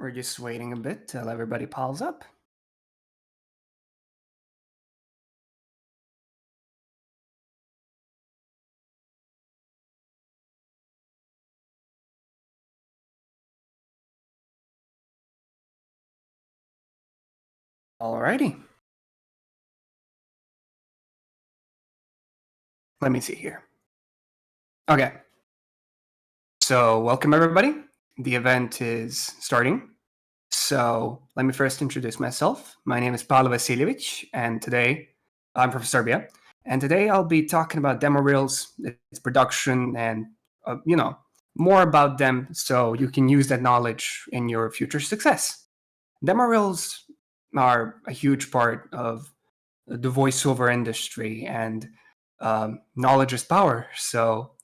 We're just waiting a bit till everybody piles up. Alrighty. Let me see here. Okay. So, welcome everybody. The event is starting. So, let me first introduce myself. My name is Pavle Vasiljevic, and today I'm from Serbia. And today I'll be talking about demo reels, its production, and more about them so you can use that knowledge in your future success. Demo reels are a huge part of the voiceover industry, and knowledge is power. So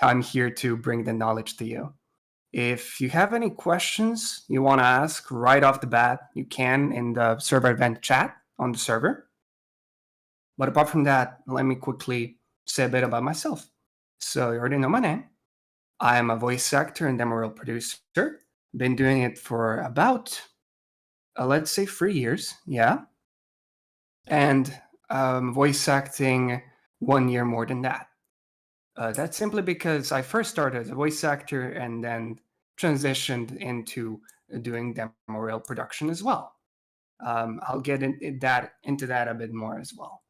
I'm here to bring the knowledge to you. If you have any questions you want to ask right off the bat, you can in the server event chat on the server. But apart from that, let me quickly say a bit about myself. So you already know my name. I am a voice actor and demo reel producer. Been doing it for about, let's say, 3 years. Yeah. And voice acting 1 year more than that. That's simply because I first started as a voice actor and then transitioned into doing demo reel production as well. I'll get into that a bit more as well.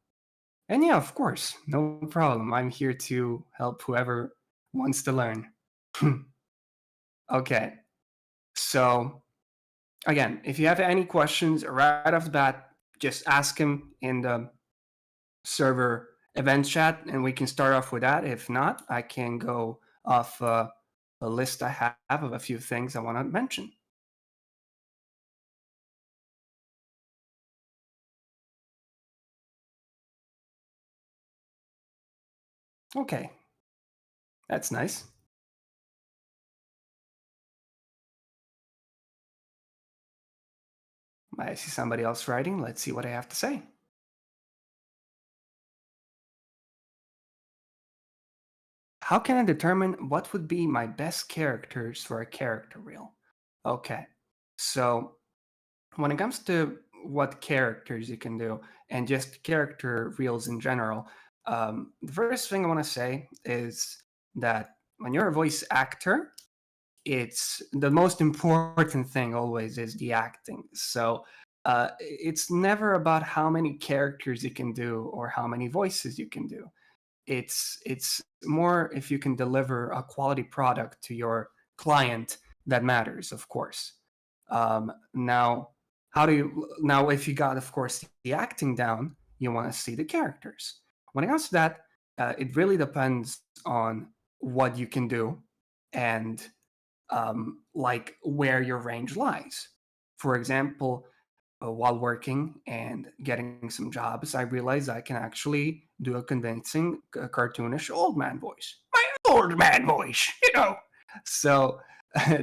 And yeah, of course, no problem. I'm here to help whoever wants to learn. Okay, so again, if you have any questions right off the bat, just ask them in the server event chat and we can start off with that. If not, I can go off a list I have of a few things I want to mention. Okay, that's nice. I see somebody else writing. Let's see what I have to say. How can I determine what would be my best characters for a character reel? Okay, so when it comes to what characters you can do and just character reels in general, the first thing I want to say is that when you're a voice actor, it's the most important thing always is the acting. So it's never about how many characters you can do or how many voices you can do. It's more if you can deliver a quality product to your client that matters, of course. Now, how do you now if you got, of course, the acting down, you want to see the characters. When it comes to that, it really depends on what you can do and like where your range lies. For example, while working and getting some jobs, I realized I can actually do a convincing, cartoonish old man voice. My old man voice, you know. So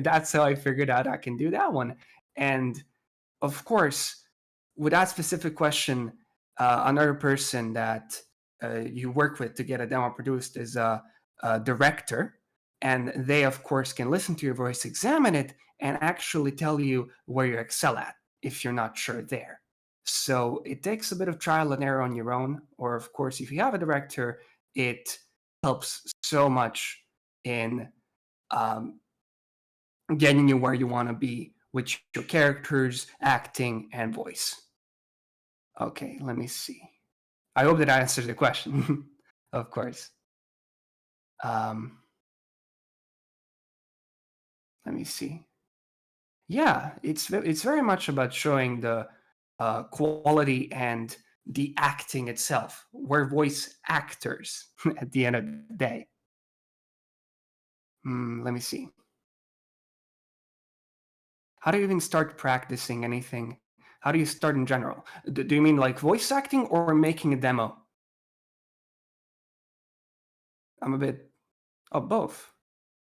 that's how I figured out I can do that one. And of course, with that specific question, another person that you work with to get a demo produced is a director. And they, of course, can listen to your voice, examine it, and actually tell you where you excel at if you're not sure there. So it takes a bit of trial and error on your own. Or, of course, if you have a director, it helps so much in um, getting you where you want to be with your characters, acting, and voice. Okay, let me see. I hope that answers the question, of course. Um, Let me see. Yeah, it's very much about showing the quality and the acting itself. We're voice actors at the end of the day. Let me see. How do you even start practicing anything? How do you start in general? Do you mean like voice acting or making a demo? I'm a bit of both.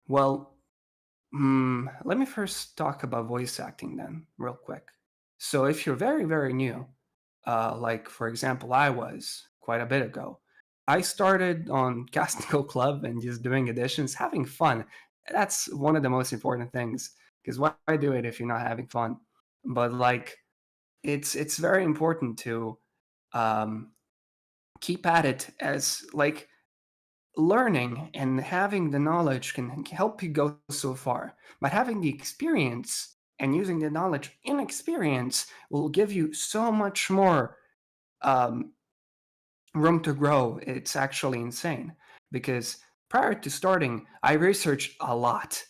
Well, let me first talk about voice acting then, real quick. So, if you're very, very new, like for example, I was quite a bit ago, I started on Casting Club and just doing auditions, having fun. That's one of the most important things. Because why do it if you're not having fun? But like, it's very important to um, keep at it, as like learning and having the knowledge can help you go so far. But having the experience and using the knowledge in experience will give you so much more um, room to grow. It's actually insane because prior to starting, I researched a lot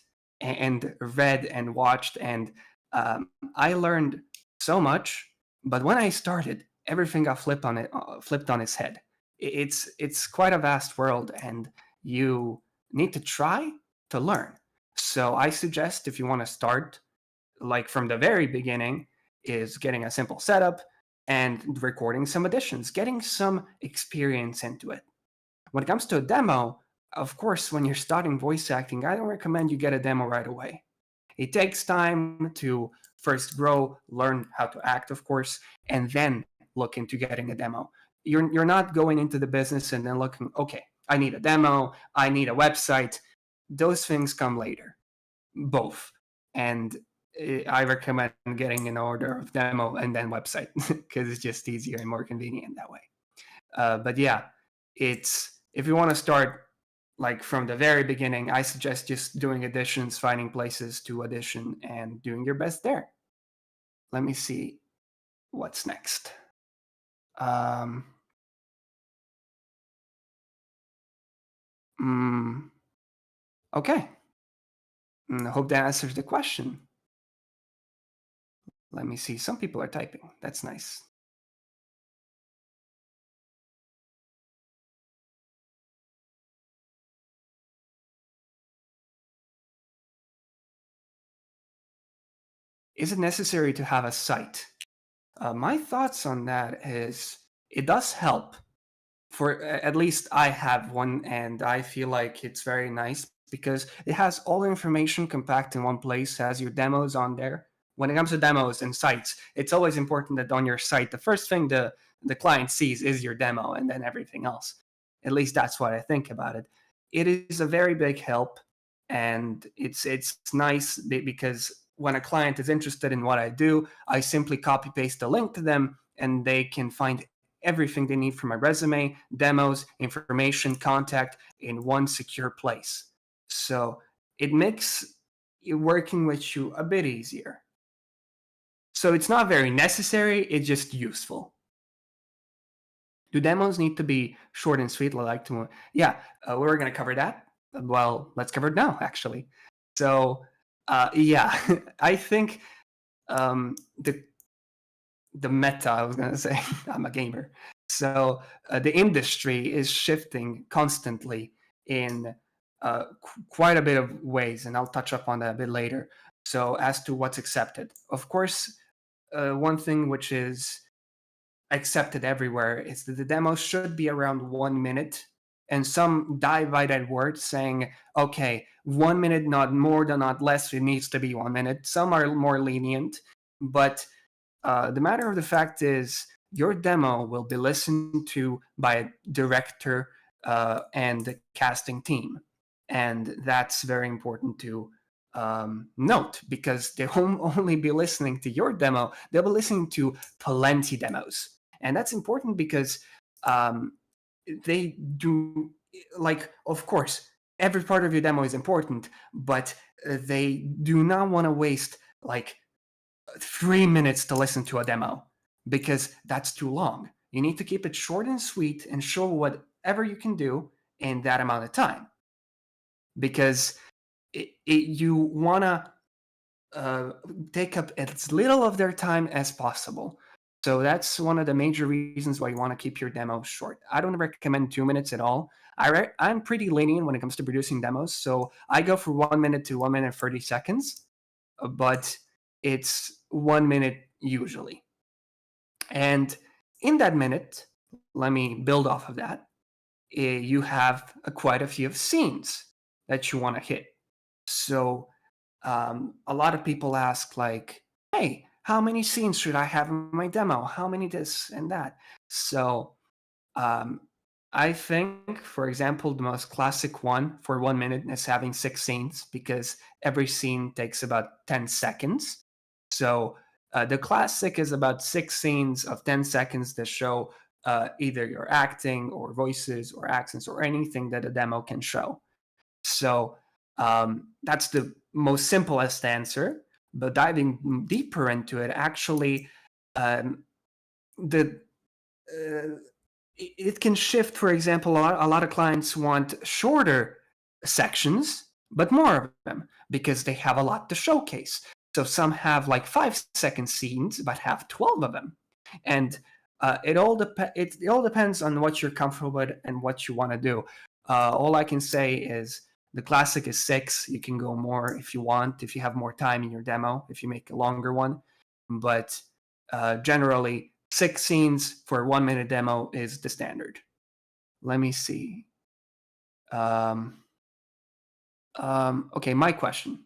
and read and watched, and I learned so much. But when I started, everything got flipped on its head. It's quite a vast world, and you need to try to learn. So I suggest, if you want to start like from the very beginning, is getting a simple setup and recording some additions, getting some experience into it. When it comes to a demo, of course, when you're starting voice acting, I don't recommend you get a demo right away. It takes time to first grow, learn how to act, of course, and then look into getting a demo. You're not going into the business and then looking, okay, I need a demo, I need a website. Those things come later, both. And I recommend getting an order of demo and then website because it's just easier and more convenient that way. But yeah, it's if you want to start like from the very beginning, I suggest just doing auditions, finding places to audition, and doing your best there. Let me see what's next. Um, mm, okay. I hope that answers the question. Let me see. Some people are typing. That's nice. Is it necessary to have a site? My thoughts on that is it does help. For at least I have one, and I feel like it's very nice because it has all the information compact in one place, has your demos on there. When it comes to demos and sites, it's always important that on your site, the first thing the client sees is your demo and then everything else. At least that's what I think about it. It is a very big help, and it's nice because when a client is interested in what I do, I simply copy paste the link to them and they can find everything they need for my resume, demos, information, contact in one secure place. So it makes working with you a bit easier. So it's not very necessary, it's just useful. Do demos need to be short and sweet? I like to, yeah, we're going to cover that. Well, let's cover it now, actually. So, yeah, I think the meta, I was going to say, I'm a gamer. So the industry is shifting constantly in quite a bit of ways, and I'll touch up on that a bit later. So as to what's accepted, of course, one thing which is accepted everywhere is that the demo should be around 1 minute, and some die by that word saying, okay, 1 minute, not more than not less, it needs to be 1 minute. Some are more lenient, but the matter of the fact is, your demo will be listened to by a director and the casting team. And that's very important to note because they won't only be listening to your demo, they'll be listening to plenty demos. And that's important because um, they do, like, of course, every part of your demo is important, but they do not want to waste like 3 minutes to listen to a demo because that's too long. You need to keep it short and sweet and show whatever you can do in that amount of time because you want to uh, take up as little of their time as possible. So that's one of the major reasons why you want to keep your demos short. I don't recommend 2 minutes at all. I'm pretty lenient when it comes to producing demos, so I go for 1 minute to 1 minute 30 seconds, but it's 1 minute usually. And in that minute, let me build off of that. You have quite a few scenes that you want to hit. So a lot of people ask, like, hey, how many scenes should I have in my demo? How many this and that? So um, I think, for example, the most classic one for 1 minute is having six scenes because every scene takes about 10 seconds. So the classic is about six scenes of 10 seconds that show either your acting or voices or accents or anything that a demo can show. So that's the most simplest answer. But diving deeper into it, actually, um, the uh, it can shift. For example, a lot of clients want shorter sections, but more of them because they have a lot to showcase. So some have like 5 second scenes, but have 12 of them. And it all depends on what you're comfortable with and what you want to do. All I can say is the classic is six. You can go more if you want, if you have more time in your demo, if you make a longer one. But generally, six scenes for a 1 minute demo is the standard. Let me see. Um, okay, my question.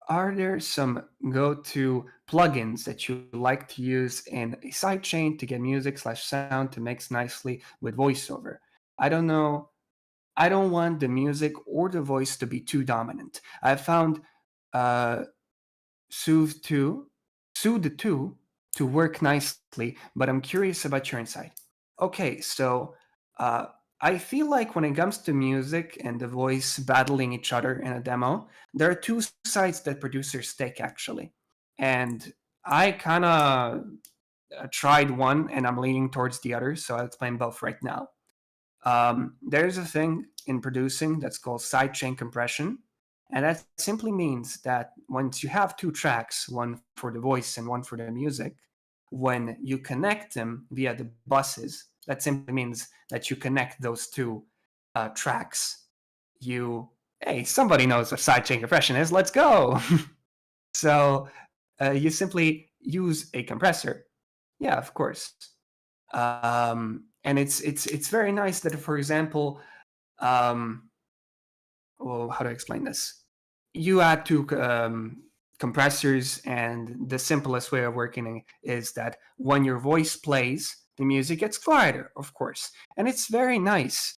Are there some go-to plugins that you like to use in a sidechain to get music/sound to mix nicely with voiceover? I don't know. I don't want the music or the voice to be too dominant. I found uh, Soothe 2, Soothe 2 to work nicely, but I'm curious about your insight. Okay, so uh, I feel like when it comes to music and the voice battling each other in a demo, there are two sides that producers take actually. And I kind of tried one and I'm leaning towards the other, so I'll explain both right now. There's a thing in producing that's called sidechain compression. And that simply means that once you have two tracks, one for the voice and one for the music, when you connect them via the buses, that simply means that you connect those two tracks. Hey, somebody knows what sidechain compression is. Let's go. So you simply use a compressor. Yeah, of course. And it's very nice that, for example, um, well, how to explain this? You add two compressors, and the simplest way of working is that when your voice plays, the music gets quieter, of course, and it's very nice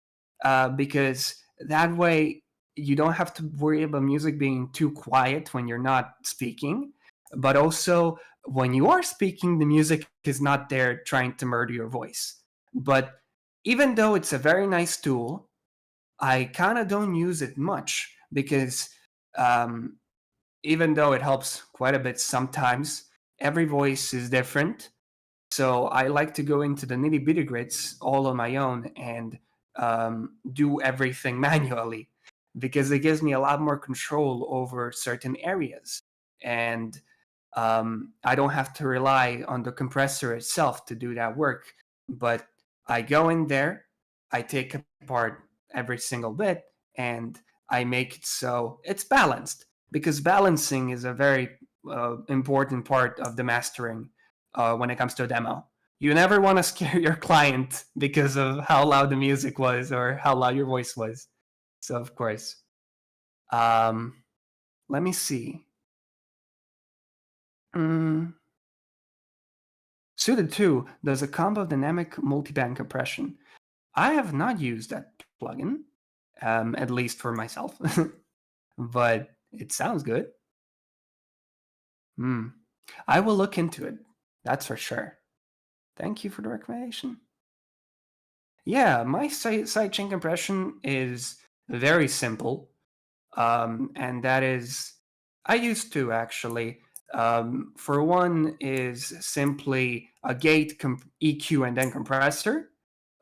because that way you don't have to worry about music being too quiet when you're not speaking, but also when you are speaking, the music is not there trying to murder your voice. But even though it's a very nice tool, I kind of don't use it much because um, even though it helps quite a bit sometimes, every voice is different. So I like to go into the nitty bitty grits all on my own and do everything manually because it gives me a lot more control over certain areas. And I don't have to rely on the compressor itself to do that work. But I go in there, I take apart every single bit, and I make it so it's balanced because balancing is a very important part of the mastering when it comes to a demo. You never want to scare your client because of how loud the music was or how loud your voice was. So, of course. Um, Let me see. Mm, Suited 2 does a combo dynamic multiband compression. I have not used that plugin, at least for myself, but it sounds good. Hmm. I will look into it. That's for sure. Thank you for the recommendation. Yeah, my sidechain compression is very simple. And that is, I used to actually. For one, is simply a gate EQ and then compressor.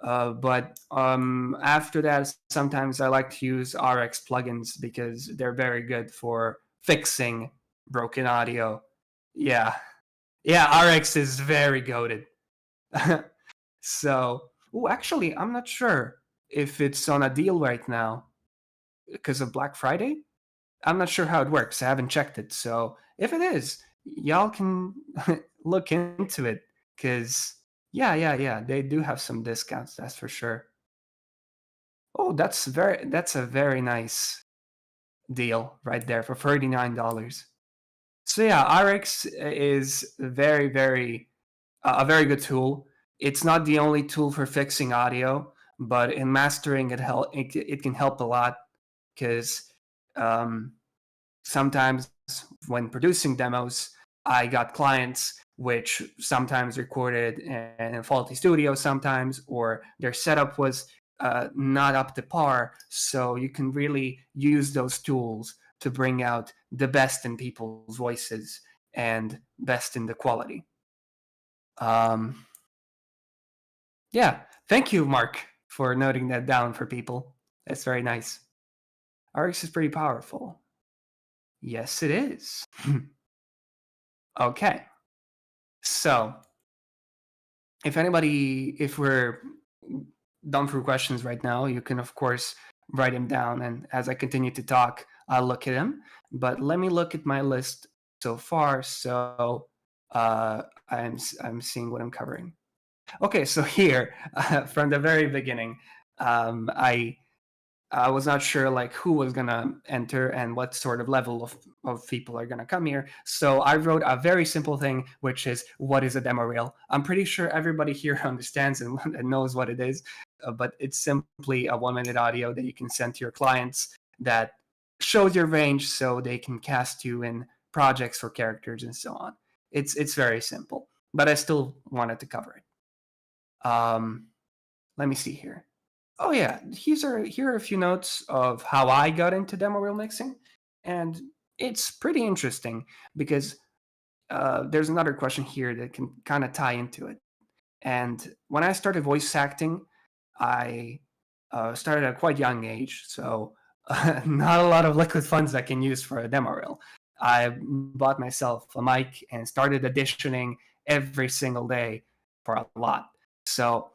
But after that, sometimes I like to use RX plugins because they're very good for fixing broken audio. Yeah, yeah, RX is very goated. So, oh, actually, I'm not sure if it's on a deal right now because of Black Friday. I'm not sure how it works. I haven't checked it. So if it is, y'all can look into it because yeah, they do have some discounts. That's for sure. Oh, that's a very nice deal right there for $39. So yeah, RX is very a very good tool. It's not the only tool for fixing audio. but in mastering it can help a lot because um, sometimes when producing demos, I got clients which sometimes recorded in a faulty studio sometimes, or their setup was not up to par. So you can really use those tools to bring out the best in people's voices and best in the quality. Um, yeah, thank you, Mark, for noting that down for people. That's very nice. RX is pretty powerful. Yes, it is. Okay. So, if we're done through questions right now, you can, of course, write them down. And as I continue to talk, I'll look at them. But let me look at my list so far. So, I'm seeing what I'm covering. Okay, so here, from the very beginning, I was not sure like who was gonna enter and what sort of level of people are gonna come here. So I wrote a very simple thing, which is what is a demo reel. I'm pretty sure everybody here understands and knows what it is, but it's simply a 1 minute audio that you can send to your clients that shows your range so they can cast you in projects for characters and so on. It's very simple, but I still wanted to cover it. Let me see here. Oh yeah, here are a few notes of how I got into demo reel mixing, and it's pretty interesting because there's another question here that can kind of tie into it. And when I started voice acting, I started at a quite young age, so not a lot of liquid funds I can use for a demo reel. I bought myself a mic and started auditioning every single day for a lot. So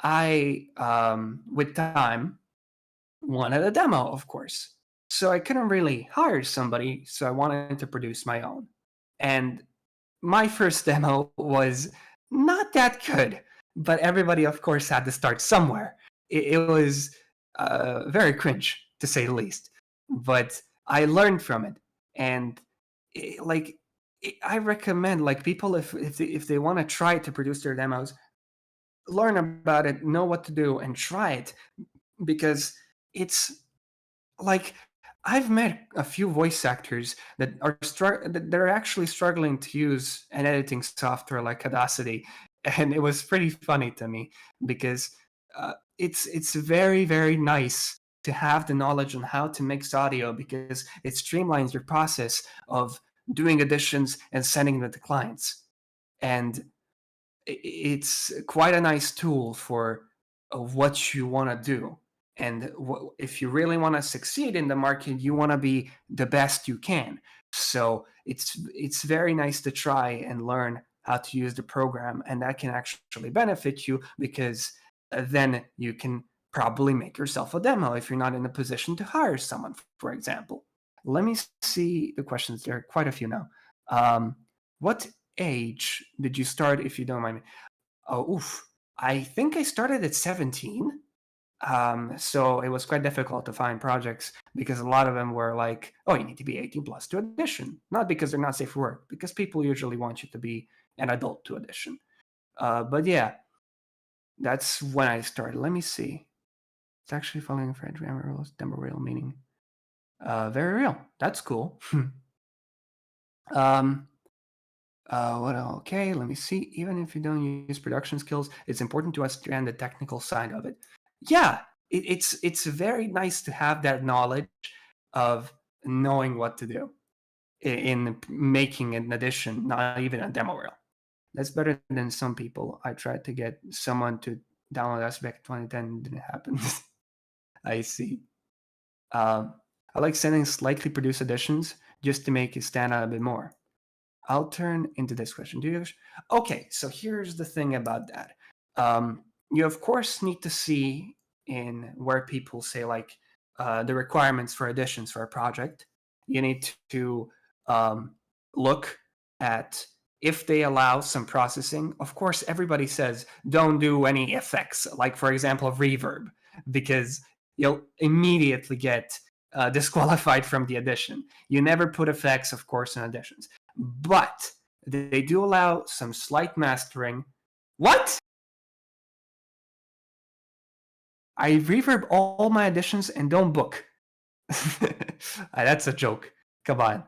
with time, wanted a demo, of course. So I couldn't really hire somebody, so I wanted to produce my own. And my first demo was not that good, but everybody, of course, had to start somewhere. It was very cringe, to say the least. But I learned from it. And I recommend like people if they want to try to produce their demos, learn about it, know what to do, and try it because it's like I've met a few voice actors that that they're actually struggling to use an editing software like Audacity, and it was pretty funny to me because it's very nice to have the knowledge on how to mix audio because it streamlines your process of doing additions and sending them to clients, and it's quite a nice tool for what you want to do. And if you really want to succeed in the market, you want to be the best you can. So it's very nice to try and learn how to use the program, and that can actually benefit you because then you can probably make yourself a demo if you're not in a position to hire someone, for example. Let me see the questions. There are quite a few now. What age did you start, if you don't mind me? Oh, oof. I think I started at 17. So it was quite difficult to find projects because a lot of them were like, oh, you need to be 18 plus to audition. Not because they're not safe for work, because people usually want you to be an adult to audition. But yeah, that's when I started. Let me see. It's actually following French grammar rules, demo real meaning. Very real. That's cool. um, what? Okay, let me see. Even if you don't use production skills, it's important to understand the technical side of it. Yeah, it's very nice to have that knowledge of knowing what to do in making an addition, not even a demo reel. That's better than some people. I tried to get someone to download Aspect 2010, didn't happen. I see. I like sending slightly produced additions just to make it stand out a bit more. I'll turn into this question. Do you? Okay, so here's the thing about that. You of course need to see in where people say like the requirements for additions for a project. You need to look at if they allow some processing. Of course, everybody says don't do any effects, like for example reverb, because you'll immediately get disqualified from the addition. You never put effects, of course, in additions, but they do allow some slight mastering. What? I reverb all my auditions and don't book. That's a joke. Come on.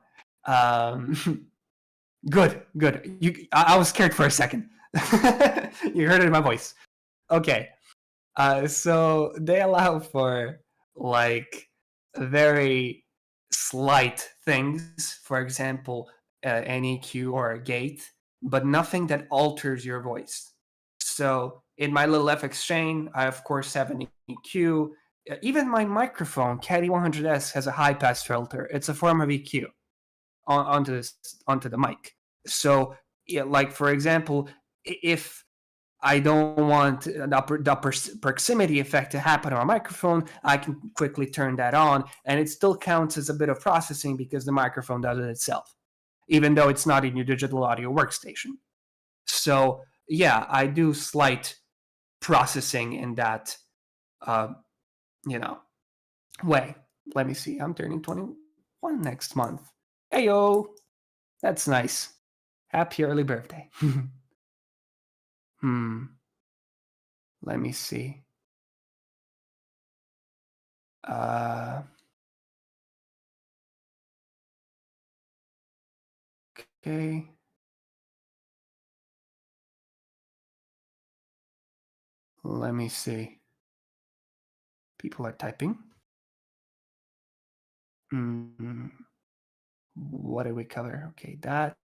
Good, good. I was scared for a second. You heard it in my voice. Okay. So they allow for like very slight things, for example, an EQ or a gate, but nothing that alters your voice. So in my little FX chain, I of course have an EQ. Even my microphone, Caddy 100S, has a high pass filter. It's a form of EQ onto the mic. So, yeah, like for example, if I don't want the proximity effect to happen on a microphone, I can quickly turn that on, and it still counts as a bit of processing because the microphone does it itself, even though it's not in your digital audio workstation. So yeah, I do slight processing in that, uh, you know, way. Let me see. I'm turning 21 next month. Hey yo, that's nice. Happy early birthday. Hmm. Let me see. Uh, okay. Let me see. People are typing. Mm, what did we cover? Okay, that.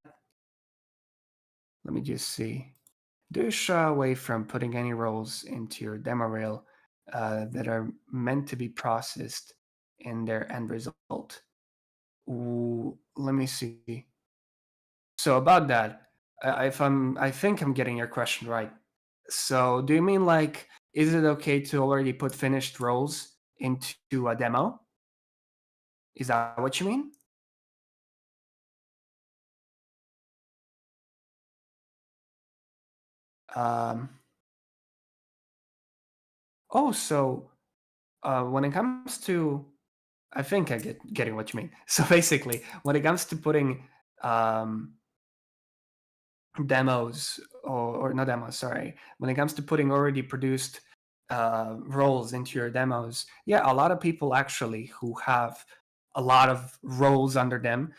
Let me just see. Do shy away from putting any roles into your demo reel that are meant to be processed in their end result. Ooh, let me see. So about that, I think I'm getting your question right. So do you mean like, is it okay to already put finished roles into a demo? Is that what you mean? Um, oh, so when it comes to, I think I getting what you mean. So basically, when it comes to putting um, demos or not demos, sorry, when it comes to putting already produced roles into your demos, yeah, a lot of people actually who have a lot of roles under them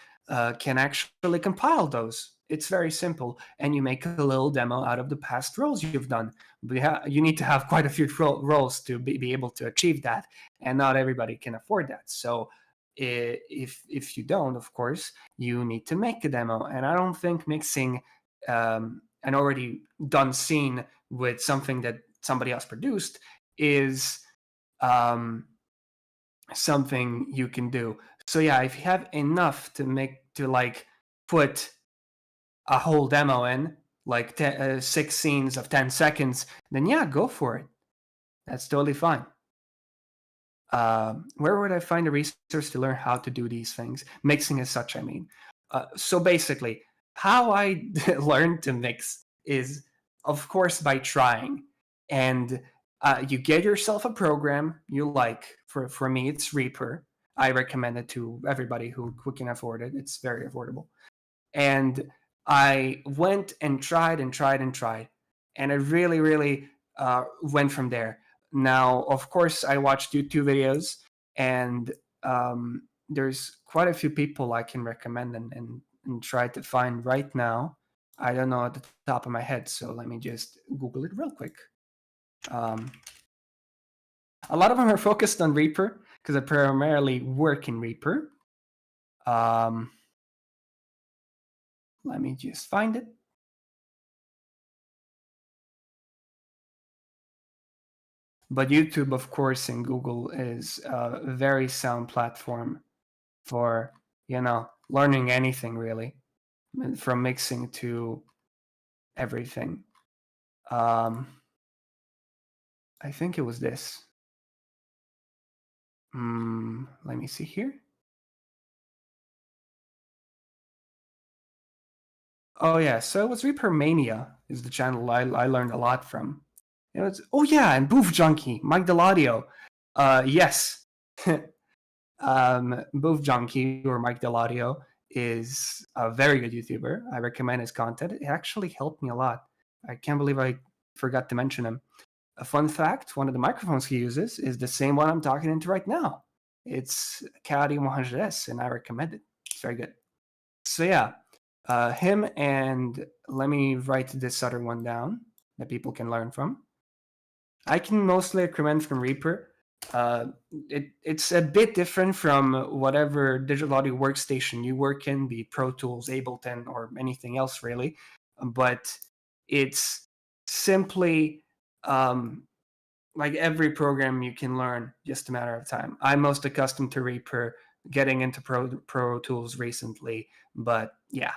can actually compile those. It's very simple, and you make a little demo out of the past roles you've done. But you need to have quite a few roles to be able to achieve that, and not everybody can afford that. So if you don't, of course, you need to make a demo. And I don't think mixing an already done scene with something that somebody else produced is um, something you can do. So yeah, if you have enough to like put a whole demo in, like 6 scenes of 10 seconds, then yeah, go for it. That's totally fine. Where would I find a resource to learn how to do these things? Mixing as such, I mean. So basically, how I learned to mix is, of course, by trying. And you get yourself a program you like. For me, it's Reaper. I recommend it to everybody who can afford it. It's very affordable. And I went and tried and tried and tried. And I really, really went from there. Now, of course, I watched YouTube videos, and there's quite a few people I can recommend and try to find right now. I don't know at the top of my head, so let me just Google it real quick. Um, a lot of them are focused on Reaper because I primarily work in Reaper. Um, let me just find it. But YouTube, of course, and Google is a very sound platform for, learning anything really, from mixing to everything. Um, I think it was this. Let me see here. Oh yeah, so it was Reaper Mania is the channel I learned a lot from. It was, oh yeah, and Boof Junkie, Mike Deladio. Yes. Boof Junkie or Mike Deladio is a very good YouTuber. I recommend his content. It actually helped me a lot. I can't believe I forgot to mention him. A fun fact, one of the microphones he uses is the same one I'm talking into right now. It's Caddy 100S, and I recommend it. It's very good. So yeah, him, and let me write this other one down that people can learn from. I can mostly recommend from Reaper. It's a bit different from whatever digital audio workstation you work in, be it Pro Tools, Ableton, or anything else really. But it's simply like every program you can learn, just a matter of time. I'm most accustomed to Reaper, getting into Pro Tools recently, but yeah,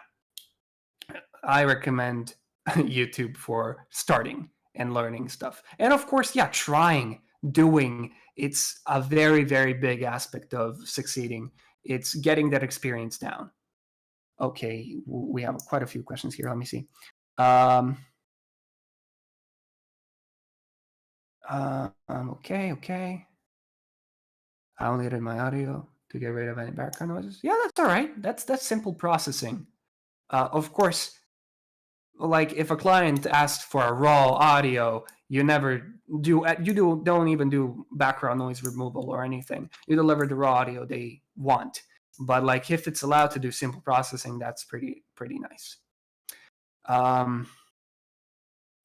I recommend YouTube for starting and learning stuff. And of course, yeah, trying, doing, it's a very, very big aspect of succeeding. It's getting that experience down. Okay, we have quite a few questions here. Let me see. Okay. I only edit my audio to get rid of any background noises. Yeah, that's all right. That's simple processing. Of course, like if a client asks for a raw audio, you never do don't even do background noise removal or anything. You deliver the raw audio they want. But like if it's allowed to do simple processing, that's pretty nice.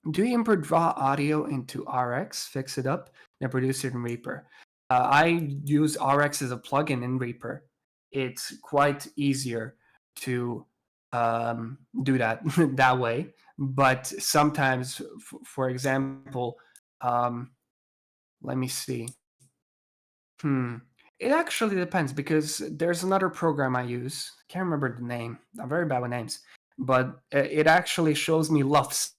Do you import raw audio into RX, fix it up, and produce it in Reaper? I use RX as a plugin in Reaper. It's quite easier to do that that way. But sometimes, for example, let me see. It actually depends because there's another program I use. Can't remember the name. I'm very bad with names, but it actually shows me LUFS,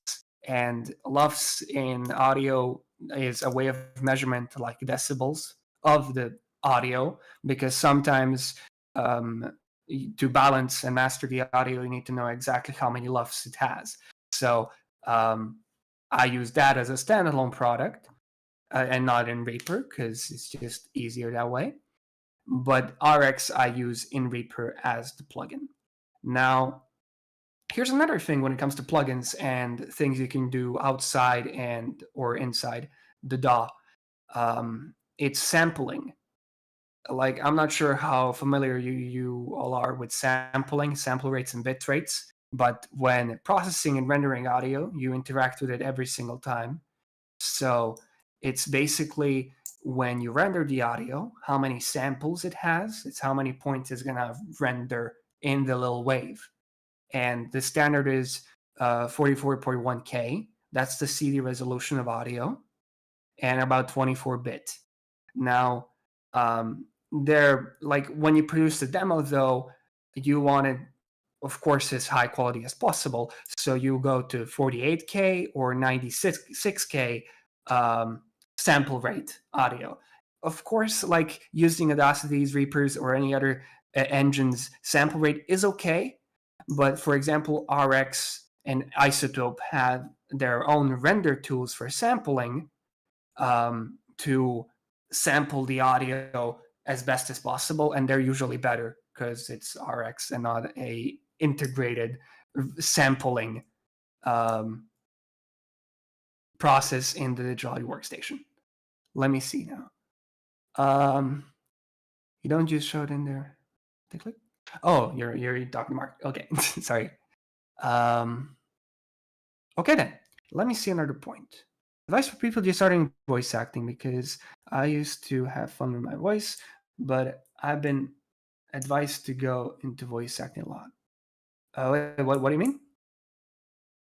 and LUFS in audio is a way of measurement, like decibels of the audio, because sometimes to balance and master the audio, you need to know exactly how many LUFS it has. So I use that as a standalone product and not in Reaper because it's just easier that way. But RX I use in Reaper as the plugin. Now, here's another thing when it comes to plugins and things you can do outside and or inside the DAW. It's sampling. Like, I'm not sure how familiar you all are with sampling, sample rates and bit rates, but when processing and rendering audio, you interact with it every single time. So it's basically when you render the audio, how many samples it has, it's how many points it's going to render in the little wave. And the standard is 44.1K. That's the CD resolution of audio, and about 24-bit. Now, they're like when you produce the demo, though, you want it, of course, as high quality as possible. So you go to 48K or 96K sample rate audio. Of course, like using Audacity's Reapers or any other engine's sample rate is okay. But for example, RX and Isotope have their own render tools for sampling to sample the audio as best as possible, and they're usually better because it's RX and not a integrated sampling process in the digital audio workstation. Let me see now. You don't just show it in there. Click. Oh, you're Dr. Mark. Okay, sorry. Okay then. Let me see another point. Advice for people just starting voice acting, because I used to have fun with my voice, but I've been advised to go into voice acting a lot. What do you mean?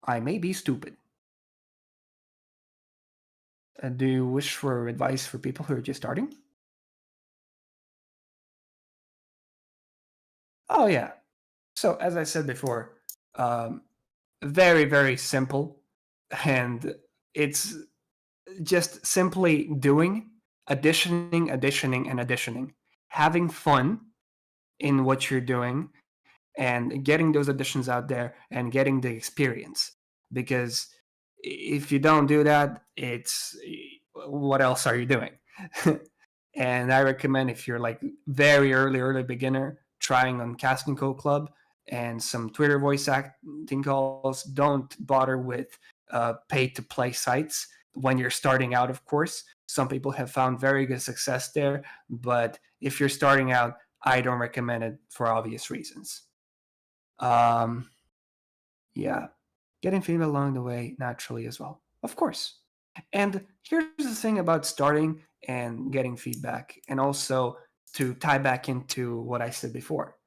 I may be stupid. Do you wish for advice for people who are just starting? Oh, yeah. So, as I said before, very, very simple. And it's just simply doing, additioning, and additioning. Having fun in what you're doing and getting those additions out there and getting the experience. Because if you don't do that, it's what else are you doing? And I recommend, if you're like very early beginner, trying on Casting Code Club and some Twitter voice acting calls. Don't bother with pay to play sites, when you're starting out, of course. Some people have found very good success there, but if you're starting out, I don't recommend it for obvious reasons. Um, yeah, getting feedback along the way naturally as well, of course. And here's the thing about starting and getting feedback, and also to tie back into what I said before.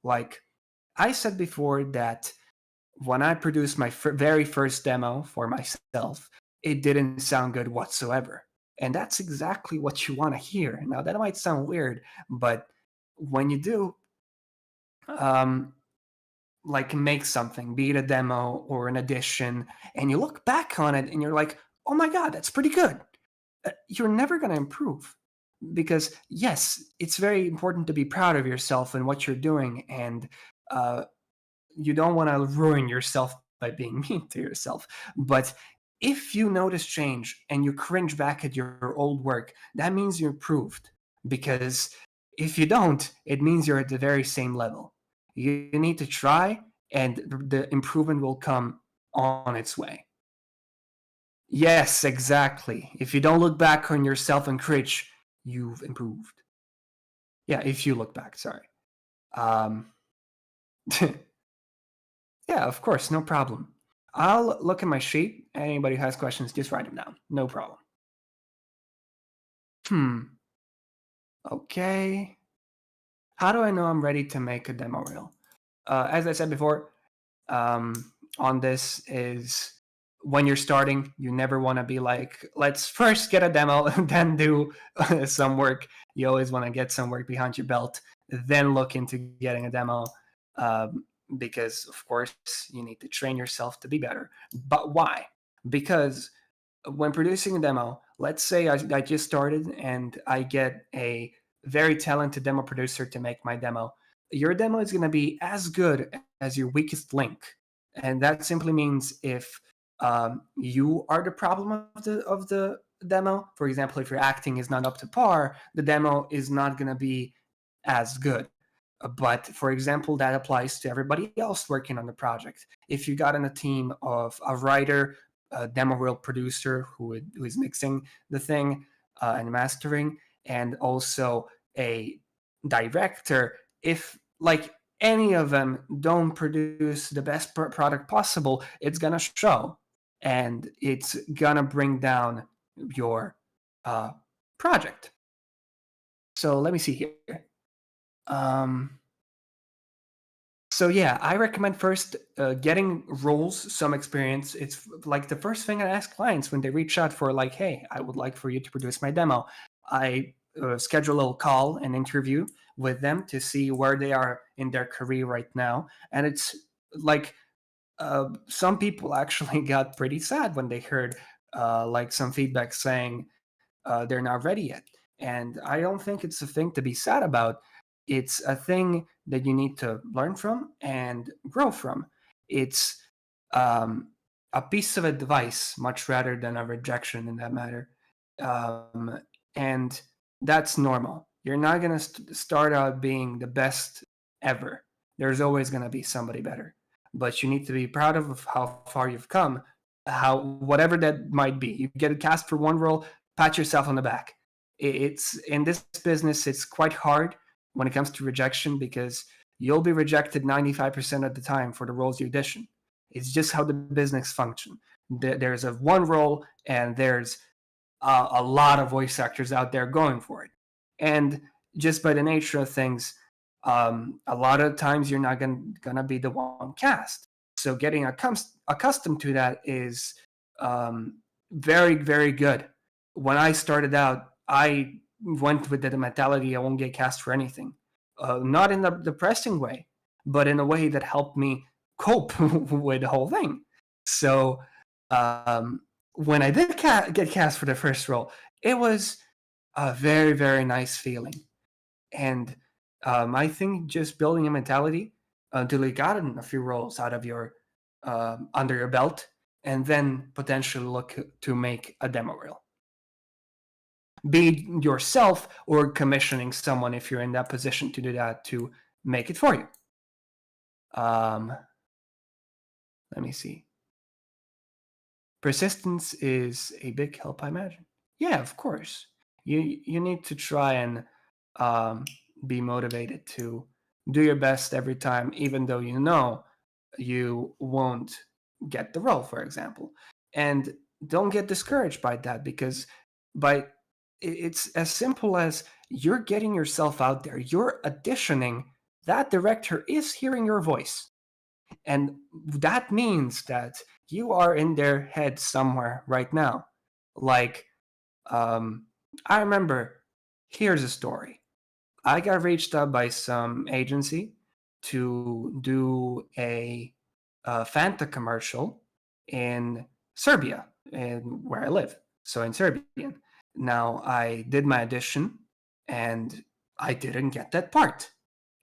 Like I said before that when I produced my very first demo for myself, it didn't sound good whatsoever. And that's exactly what you want to hear. Now, that might sound weird, but when you do, um, like make something, be it a demo or an edition, and you look back on it and you're like, oh my God, that's pretty good. You're never going to improve because, yes, it's very important to be proud of yourself and what you're doing. And uh, you don't want to ruin yourself by being mean to yourself. But if you notice change and you cringe back at your old work, that means you improved. Because if you don't, it means you're at the very same level. You need to try, and the improvement will come on its way. Yes, exactly. If you don't look back on yourself and cringe, you've improved. Yeah, if you look back, sorry. Um, Yeah, of course, no problem. I'll look at my sheet. Anybody who has questions, just write them down. No problem. Hmm. Okay. How do I know I'm ready to make a demo reel? As I said before, on this is when you're starting, you never want to be like, let's first get a demo and then do some work. You always want to get some work behind your belt, then look into getting a demo. Um, because, of course, you need to train yourself to be better. But why? Because when producing a demo, let's say I just started and I get a very talented demo producer to make my demo. Your demo is going to be as good as your weakest link, and that simply means if you are the problem of the demo. For example, if your acting is not up to par, the demo is not going to be as good. But for example, that applies to everybody else working on the project. If you got in a team of a writer, a demo reel producer who is mixing the thing and mastering, and also a director, if like any of them don't produce the best product possible, it's gonna show, and it's gonna bring down your uh, project. So let me see here. Um, So yeah, I recommend first getting roles, some experience. It's like the first thing I ask clients when they reach out for like, hey, I would like for you to produce my demo. I schedule a little call and interview with them to see where they are in their career right now. And it's like some people actually got pretty sad when they heard like some feedback saying they're not ready yet. And I don't think it's a thing to be sad about. It's a thing that you need to learn from and grow from. It's um, a piece of advice much rather than a rejection in that matter. Um, and that's normal. You're not going to start out being the best ever. There's always going to be somebody better. But you need to be proud of how far you've come, how whatever that might be. You get a cast for one role, pat yourself on the back. It's in this business, it's quite hard when it comes to rejection because you'll be rejected 95% of the time for the roles you audition. It's just how the business function. There's a one role and there's a lot of voice actors out there going for it. And just by the nature of things, a lot of times you're not gonna be the one cast. So getting accustomed to that is very, very good. When I started out, I went with the mentality I won't get cast for anything. Not in a depressing way, but in a way that helped me cope with the whole thing. So when I did get cast for the first role, it was a very, very nice feeling. And I think just building a mentality until you gotten a few roles out of your under your belt, and then potentially look to make a demo reel. Be yourself or commissioning someone if you're in that position to do that to make it for you. Um, let me see. Persistence is a big help, I imagine. Yeah, of course. You need to try and um, be motivated to do your best every time, even though you know you won't get the role, for example. And don't get discouraged by that, because by it's as simple as you're getting yourself out there, you're auditioning. That director is hearing your voice, and that means that you are in their head somewhere right now. Like, um, I remember, here's a story. I got reached out by some agency to do a Fanta commercial in Serbia, in where I live. So in Serbian. Now I did my audition and I didn't get that part.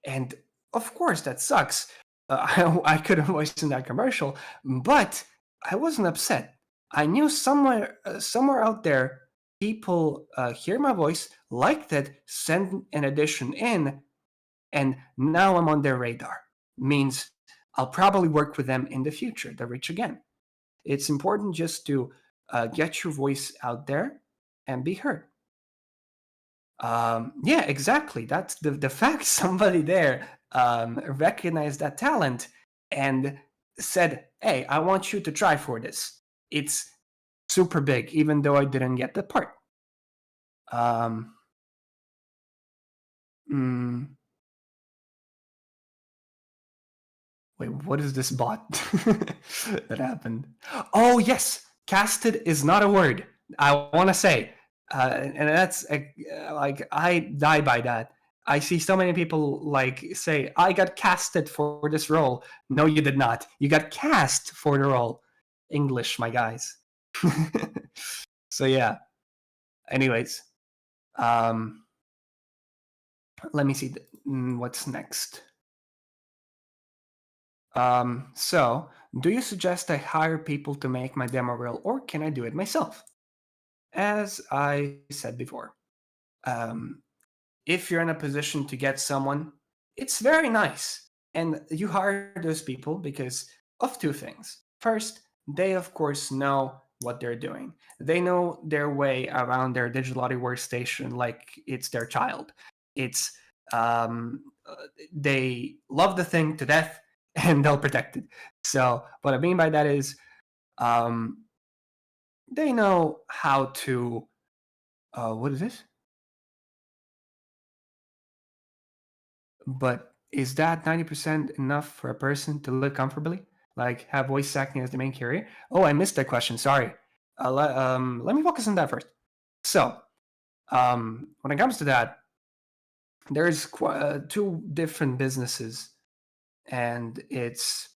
And of course, that sucks. I could have voiced in that commercial, but I wasn't upset. I knew somewhere out there, people hear my voice, like that, send an audition in, and now I'm on their radar. Means I'll probably work with them in the future, the rich again. It's important just to get your voice out there and be heard. Yeah, exactly. That's the fact. Somebody there recognized that talent and said, "Hey, I want you to try for this." It's super big, even though I didn't get the part. Um, mm, Wait, what is this bot that happened? Oh yes, casted is not a word. I want to say, and that's like I die by that. I see so many people like say, "I got casted for this role." No, you did not. You got cast for the role. English, my guys. So yeah. Anyways, um, let me see what's next. So, do you suggest I hire people to make my demo reel, or can I do it myself? As I said before, um, if you're in a position to get someone, it's very nice. And you hire those people because of two things. First, they of course know what they're doing. They know their way around their digital audio workstation like it's their child. It's they love the thing to death and they'll protect it. So what I mean by that is um, they know how to. What is this? But is that 90% enough for a person to live comfortably? Like have voice acting as the main career? Oh, I missed that question. Sorry. Let me focus on that first. So, when it comes to that, there's two different businesses, and it's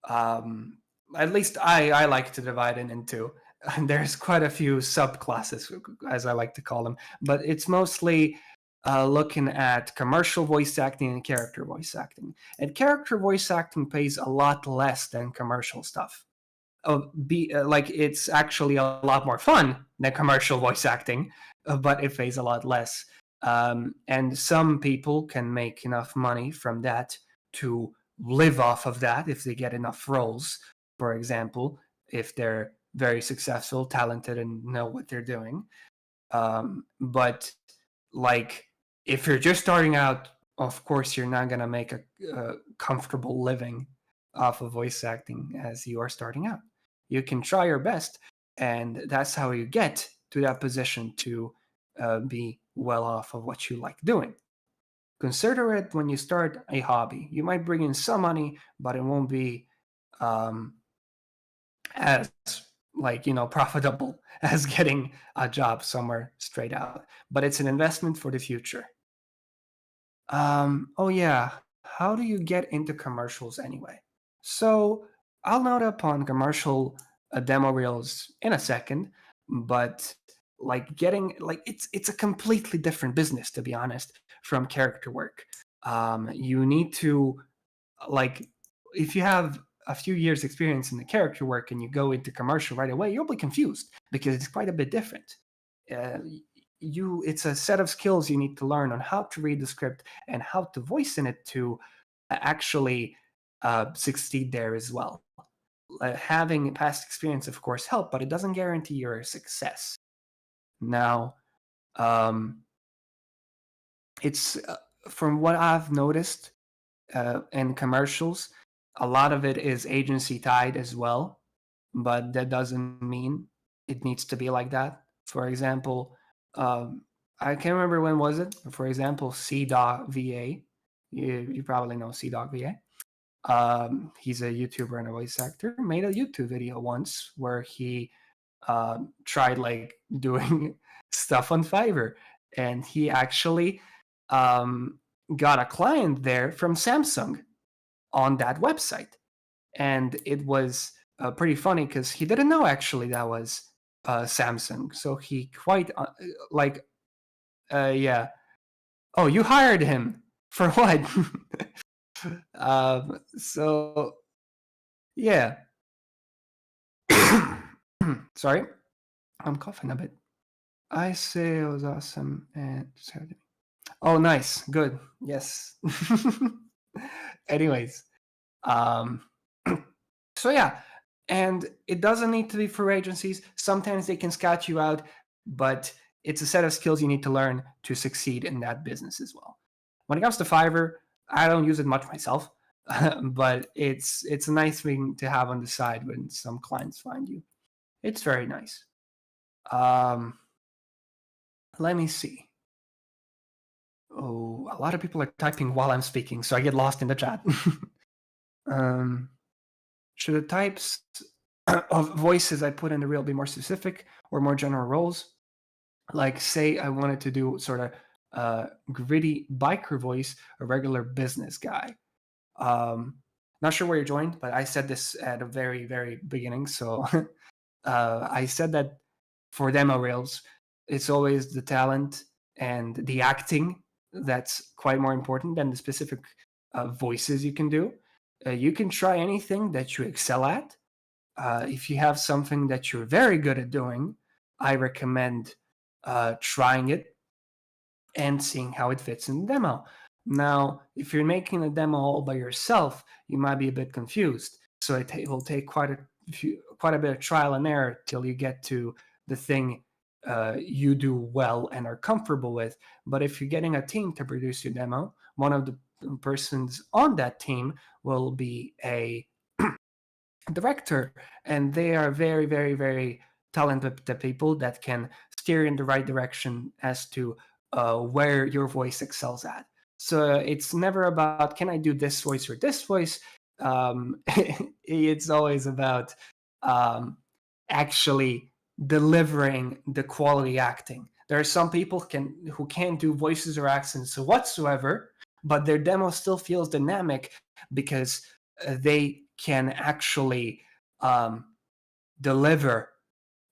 um, at least I like to divide it into. And there's quite a few subclasses, as I like to call them, but it's mostly looking at commercial voice acting and character voice acting. And character voice acting pays a lot less than commercial stuff. Like it's actually a lot more fun than commercial voice acting, but it pays a lot less. And some people can make enough money from that to live off of that if they get enough roles. For example, if they're very successful, talented, and know what they're doing. But like, if you're just starting out, of course, you're not gonna make a comfortable living off of voice acting as you are starting out. You can try your best, and that's how you get to that position to be well off of what you like doing. Consider it when you start a hobby. You might bring in some money, but it won't be um, as profitable as getting a job somewhere straight out. But it's an investment for the future. Oh yeah. How do you get into commercials anyway? So I'll note upon commercial demo reels in a second, but like getting like it's a completely different business, to be honest, from character work. You need to like if you have a few years experience in the character work and you go into commercial right away, you'll be confused because it's quite a bit different. Uh, it's a set of skills you need to learn on how to read the script and how to voice in it to actually succeed there as well. having past experience, of course, help, but it doesn't guarantee your success. Now, um, it's from what I've noticed in commercials, a lot of it is agency tied as well, but that doesn't mean it needs to be like that. For example, um, I can't remember when was it. For example, CDOC VA. You probably know CDOC VA. He's a YouTuber and a voice actor. Made a YouTube video once where he tried like doing stuff on Fiverr, and he actually um, got a client there from Samsung on that website, and it was pretty funny because he didn't know actually that was Samsung. So he quite like yeah. Oh, you hired him for what? So yeah. Sorry, I'm coughing a bit. I say it was awesome and oh, nice, good, yes. Anyways, um, so yeah, and it doesn't need to be for agencies. Sometimes they can scout you out, but it's a set of skills you need to learn to succeed in that business as well. When it comes to Fiverr, I don't use it much myself, but it's a nice thing to have on the side when some clients find you. It's very nice. Um, let me see. Oh, a lot of people are typing while I'm speaking, so I get lost in the chat. um, should the types of voices I put in the reel be more specific or more general roles? Like, say I wanted to do sort of gritty biker voice, a regular business guy. Not sure where you joined, but I said this at the very, very beginning. So I said that for demo reels, it's always the talent and the acting that's quite more important than the specific voices you can do. You can try anything that you excel at. If you have something that you're very good at doing, I recommend trying it and seeing how it fits in the demo. Now, if you're making a demo all by yourself, you might be a bit confused. So it will take quite a bit of trial and error till you get to the thing you do well and are comfortable with. But if you're getting a team to produce your demo, one of the persons on that team will be a director, and they are very, very, very talented people that can steer in the right direction as to where your voice excels at. So it's never about can I do this voice or this voice. It's always about um, actually delivering the quality acting. There are some people who can't do voices or accents whatsoever, but their demo still feels dynamic because they can actually deliver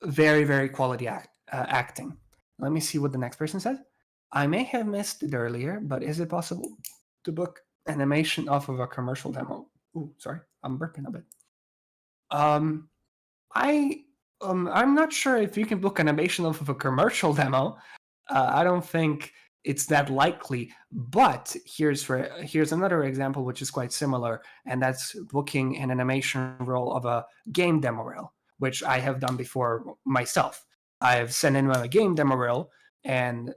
very, very quality acting. Let me see what the next person says. I may have missed it earlier, but is it possible to book animation off of a commercial demo? Ooh, sorry, I'm burping a bit. I I'm not sure if you can book animation off of a commercial demo. I don't think it's that likely. But here's another example which is quite similar, and that's booking an animation role of a game demo reel, which I have done before myself. I have sent in a game demo reel and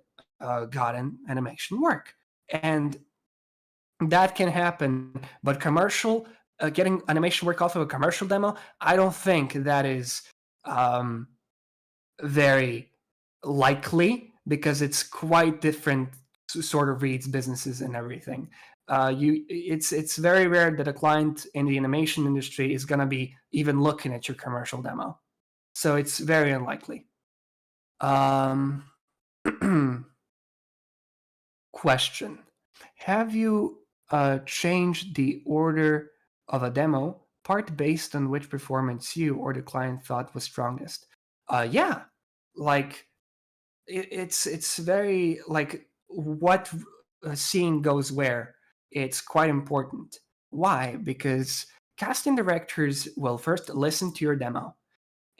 gotten animation work, and that can happen. But getting animation work off of a commercial demo, I don't think that is um, very likely because it's quite different sort of reads businesses and everything. It's very rare that a client in the animation industry is going to be even looking at your commercial demo, so it's very unlikely. Question: have you changed the order of a demo part based on which performance you or the client thought was strongest? Yeah, like it's very like what scene goes where. It's quite important. Why? Because casting directors will first listen to your demo.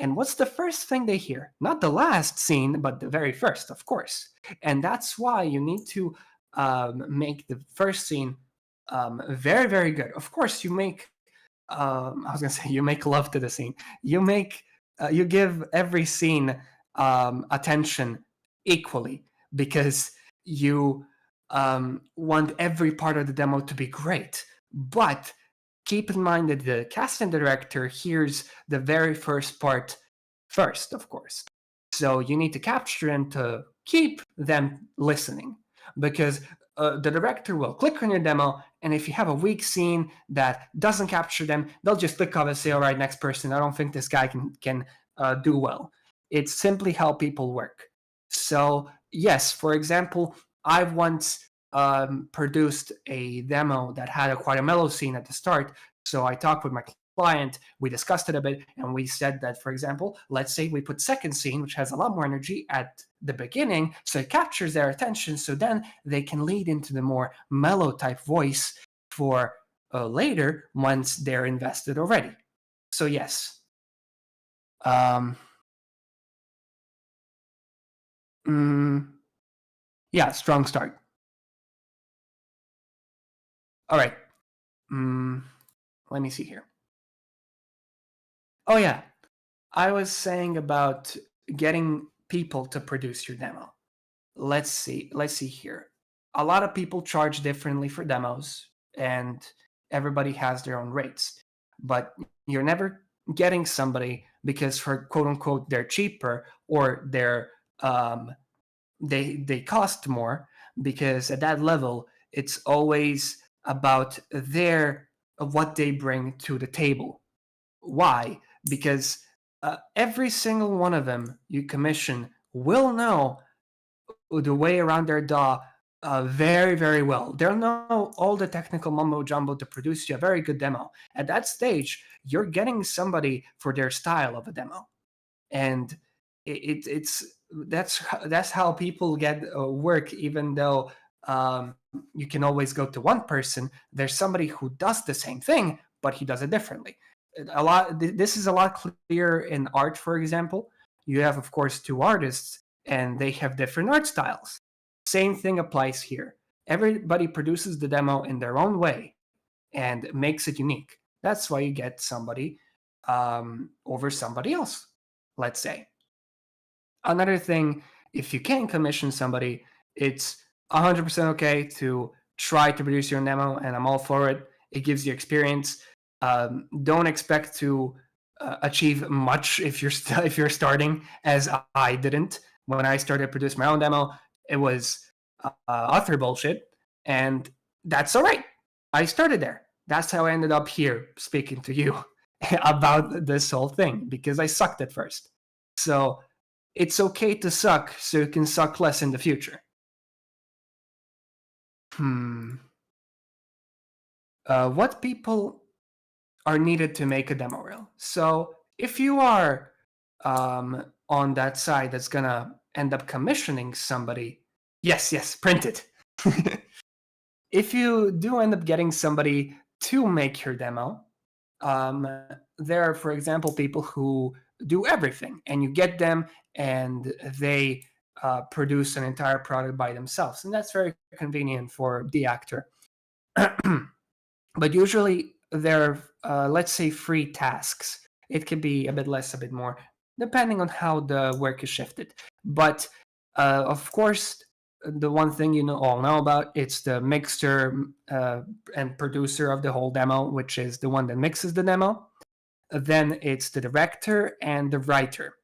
And what's the first thing they hear? Not the last scene, but the very first, of course. And that's why you need to make the first scene very, very good. Of course, you make I was gonna say you make love to the scene. You make you give every scene attention equally because you want every part of the demo to be great. But keep in mind that the casting director hears the very first part first, of course. So you need to capture them to keep them listening because the director will click on your demo, and if you have a weak scene that doesn't capture them, they'll just click off and say, "All right, next person. I don't think this guy can do well." It's simply how people work. So yes, for example, I've once produced a demo that had quite a mellow scene at the start. So I talked with my client, we discussed it a bit, and we said that, for example, let's say we put second scene, which has a lot more energy at the beginning, so it captures their attention, so then they can lead into the more mellow type voice for later once they're invested already. So yes. Um, mm, yeah, strong start. All right. Mm, let me see here. Oh yeah, I was saying about getting people to produce your demo. Let's see here. A lot of people charge differently for demos, and everybody has their own rates. But you're never getting somebody because for quote unquote they're cheaper or they cost more, because at that level it's always about their what they bring to the table. Why? Because every single one of them you commission will know the way around their DAW very, very well. They'll know all the technical mumbo jumbo to produce you a very good demo. At that stage, you're getting somebody for their style of a demo, and it's that's how people get work. Even though you can always go to one person, there's somebody who does the same thing, but he does it differently. This is a lot clearer in art, for example. You have, of course, two artists and they have different art styles. Same thing applies here. Everybody produces the demo in their own way and makes it unique. That's why you get somebody over somebody else, let's say. Another thing, if you can commission somebody, it's 100% okay to try to produce your own demo, and I'm all for it. It gives you experience. Don't expect to achieve much if if you're starting, as I didn't. When I started to produce my own demo, it was utter bullshit, and that's all right. I started there. That's how I ended up here speaking to you about this whole thing, because I sucked at first. So it's okay to suck so you can suck less in the future. Hmm. What people are needed to make a demo reel? So if you are on that side that's gonna end up commissioning somebody, yes, yes, print it. If you do end up getting somebody to make your demo, um, there are, for example, people who do everything, and you get them and they produce an entire product by themselves, and that's very convenient for the actor. But usually they're, let's say, free tasks. It could be a bit less, a bit more, depending on how the work is shifted. But of course, the one thing all know about, it's the mixer and producer of the whole demo, which is the one that mixes the demo. Then it's the director and the writer.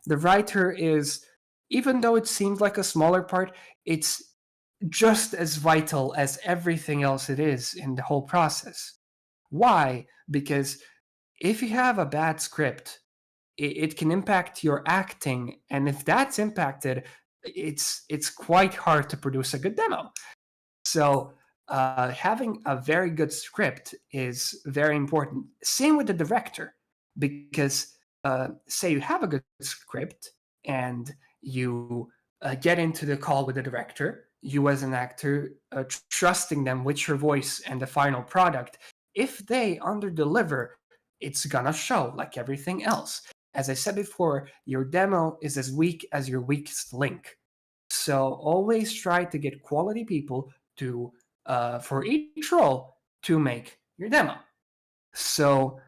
The writer is, even though it seems like a smaller part, it's just as vital as everything else it is in the whole process. Why? Because if you have a bad script, it can impact your acting, and if that's impacted, it's quite hard to produce a good demo. So having a very good script is very important. Same with the director, because say you have a good script and you get into the call with the director, you as an actor trusting them with your voice and the final product. If they underdeliver, it's gonna show like everything else. As I said before, your demo is as weak as your weakest link. So always try to get quality people to for each role to make your demo. So,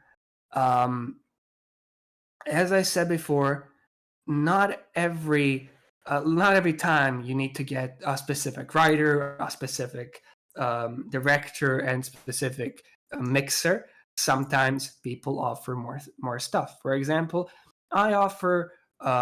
um, as I said before, not every time you need to get a specific writer, a specific director, and specific mixer. Sometimes people offer more stuff. For example, I offer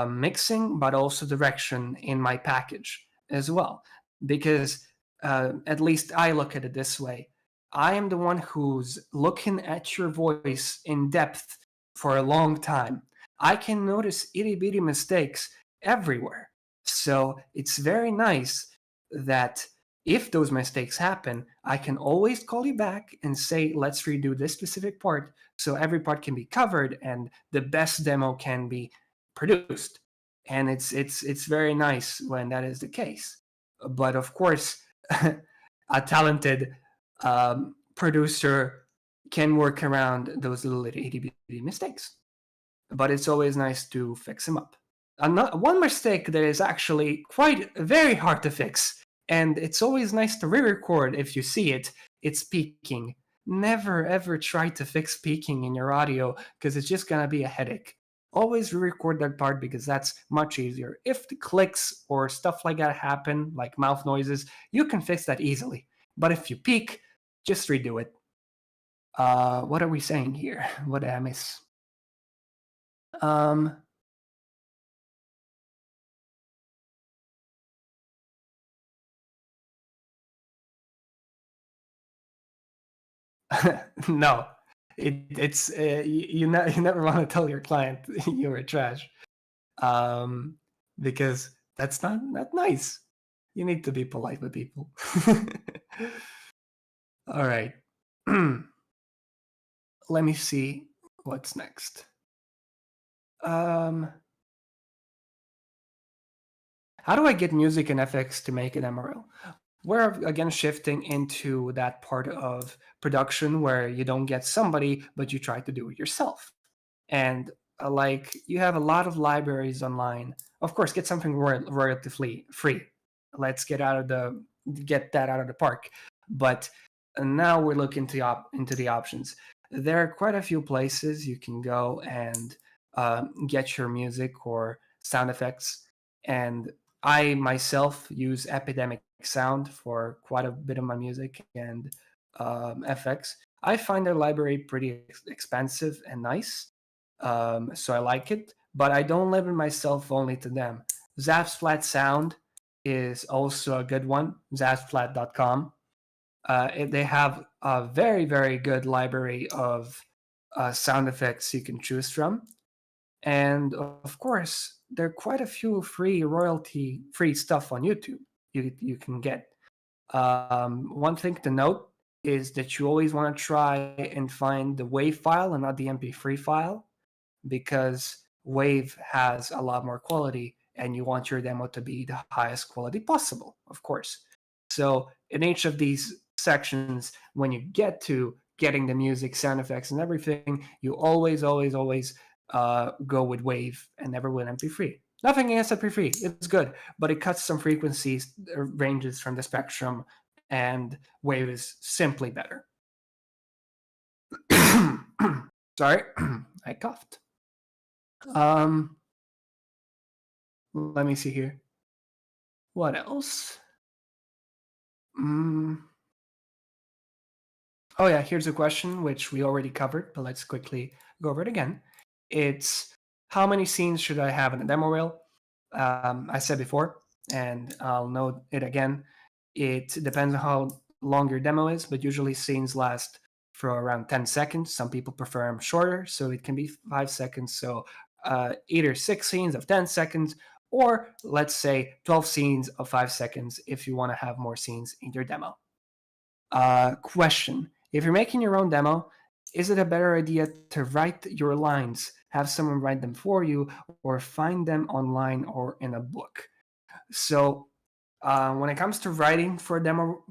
mixing, but also direction in my package as well, because at least I look at it this way. I am the one who's looking at your voice in depth for a long time. I can notice itty bitty mistakes everywhere. So it's very nice that if those mistakes happen, I can always call you back and say, let's redo this specific part so every part can be covered and the best demo can be produced. And it's very nice when that is the case. But of course, a talented producer can work around those little itty bitty mistakes, but it's always nice to fix them up. One mistake that is actually quite very hard to fix, and it's always nice to re-record if you see it. It's peaking. Never ever try to fix peaking in your audio because it's just gonna be a headache. Always re-record that part because that's much easier. If the clicks or stuff like that happen, like mouth noises, you can fix that easily. But if you peak, just redo it. What are we saying here? What did I miss? Um, no, it's you never want to tell your client you were trash, um, because that's not nice. You need to be polite with people. All right, let me see what's next. Um, how do I get music and FX to make an MRL? We're again shifting into that part of production where you don't get somebody, but you try to do it yourself. And like you have a lot of libraries online. Of course, get something royalty free. Let's get that out of the park. But now we're looking into the options. There are quite a few places you can go and get your music or sound effects. And I myself use Epidemic Sound for quite a bit of my music and FX. I find their library pretty expensive and nice, so I like it. But I don't limit myself only to them. Zap's Flat Sound is also a good one. Zapsflat.com. They have a very good library of sound effects you can choose from, and of course, there are quite a few free royalty free stuff on YouTube you can get. One thing to note is that you always want to try and find the WAV file and not the MP3 file, because WAV has a lot more quality and you want your demo to be the highest quality possible, of course. So in each of these sections, when you get to getting the music, sound effects, and everything, you always go with WAV and never with MP3. Nothing against MP3, it's good, but it cuts some frequencies, ranges from the spectrum, and WAV is simply better. Sorry, I coughed. Um, Let me see here. What else? Mm. Oh yeah, here's a question which we already covered, but let's quickly go over it again. It's how many scenes should I have in a demo reel? I said before, and I'll note it again. It depends on how long your demo is, but usually scenes last for around 10 seconds. Some people prefer them shorter, so it can be 5 seconds. So either 6 scenes of 10 seconds, or let's say 12 scenes of 5 seconds if you want to have more scenes in your demo. Question: if you're making your own demo, is it a better idea to write your lines, have someone write them for you, or find them online or in a book? So, when it comes to writing for a demo,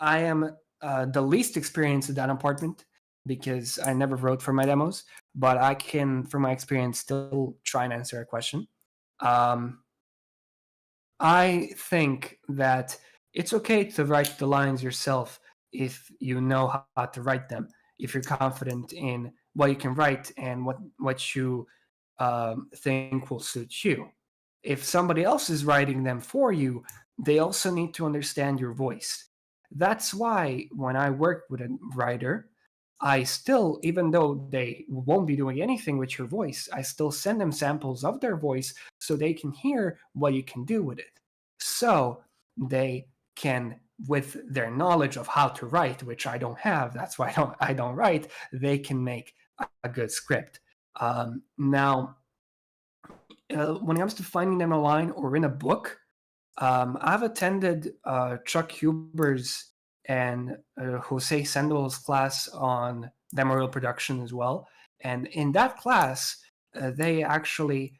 I am the least experienced in that department because I never wrote for my demos, but I can, from my experience, still try and answer a question. Um, I think that it's okay to write the lines yourself if you know how to write them. if you're confident in what you can write and what you think will suit you. If somebody else is writing them for you, they also need to understand your voice. That's why when I work with a writer, I still, even though they won't be doing anything with your voice, I still send them samples of their voice so they can hear what you can do with it. So they can, with their knowledge of how to write, which I don't have, that's why I don't write, they can make a good script. Now, when it comes to finding them online or in a book, I've attended Chuck Huber's and Jose Sandoval's class on demo reel production as well. And in that class, they actually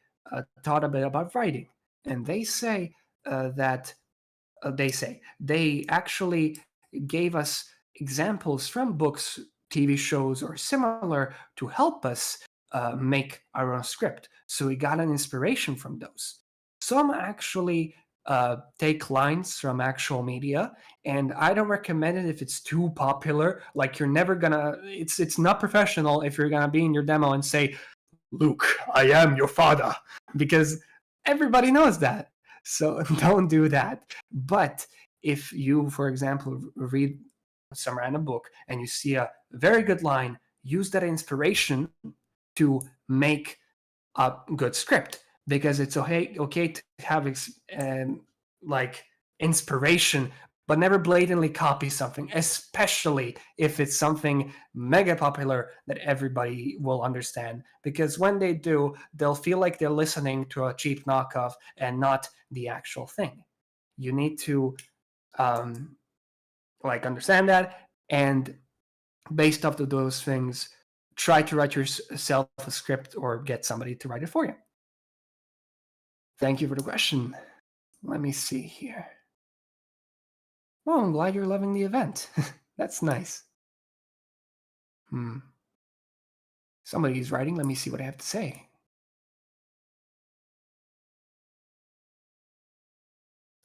taught a bit about writing. And that they actually gave us examples from books, TV shows, or similar to help us make our own script. So we got an inspiration from those. Some actually take lines from actual media, and I don't recommend it if it's too popular. Like you're never gonna. It's not professional if you're gonna be in your demo and say, "Luke, I am your father," because everybody knows that. So don't do that. But if you, for example, read some random book and you see a very good line, use that inspiration to make a good script, because it's okay to have like inspiration, but never blatantly copy something, especially if it's something mega popular that everybody will understand. Because when they do, they'll feel like they're listening to a cheap knockoff and not the actual thing. You need to understand that, and based off of those things, try to write yourself a script or get somebody to write it for you. Thank you for the question. Let me see here. Well, I'm glad you're loving the event. That's nice. Hmm. Somebody's writing. Let me see what I have to say.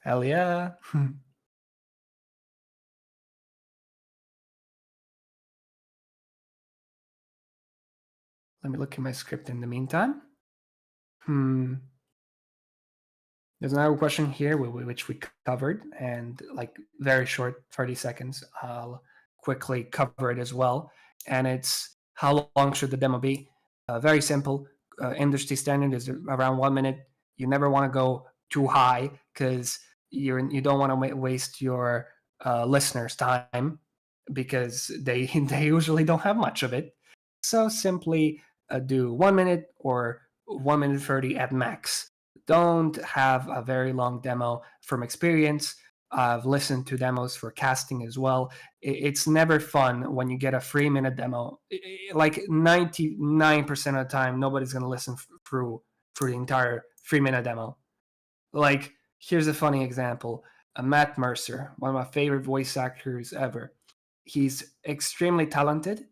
Hell yeah. Let me look at my script in the meantime. Hmm. There's another question here which we covered, and like very short, 30 seconds. I'll quickly cover it as well. And it's, how long should the demo be? Very simple. Industry standard is around 1 minute. You never want to go too high because you don't want to waste your listeners' time, because they they usually don't have much of it. So simply do 1 minute or 1 minute 30 at max. Don't have a very long demo. From experience, I've listened to demos for casting as well. It's never fun when you get a 3 minute demo. Like 99% of the time, nobody's going to listen through the entire 3 minute demo. Like, here's a funny example. Matt Mercer, one of my favorite voice actors ever. He's extremely talented,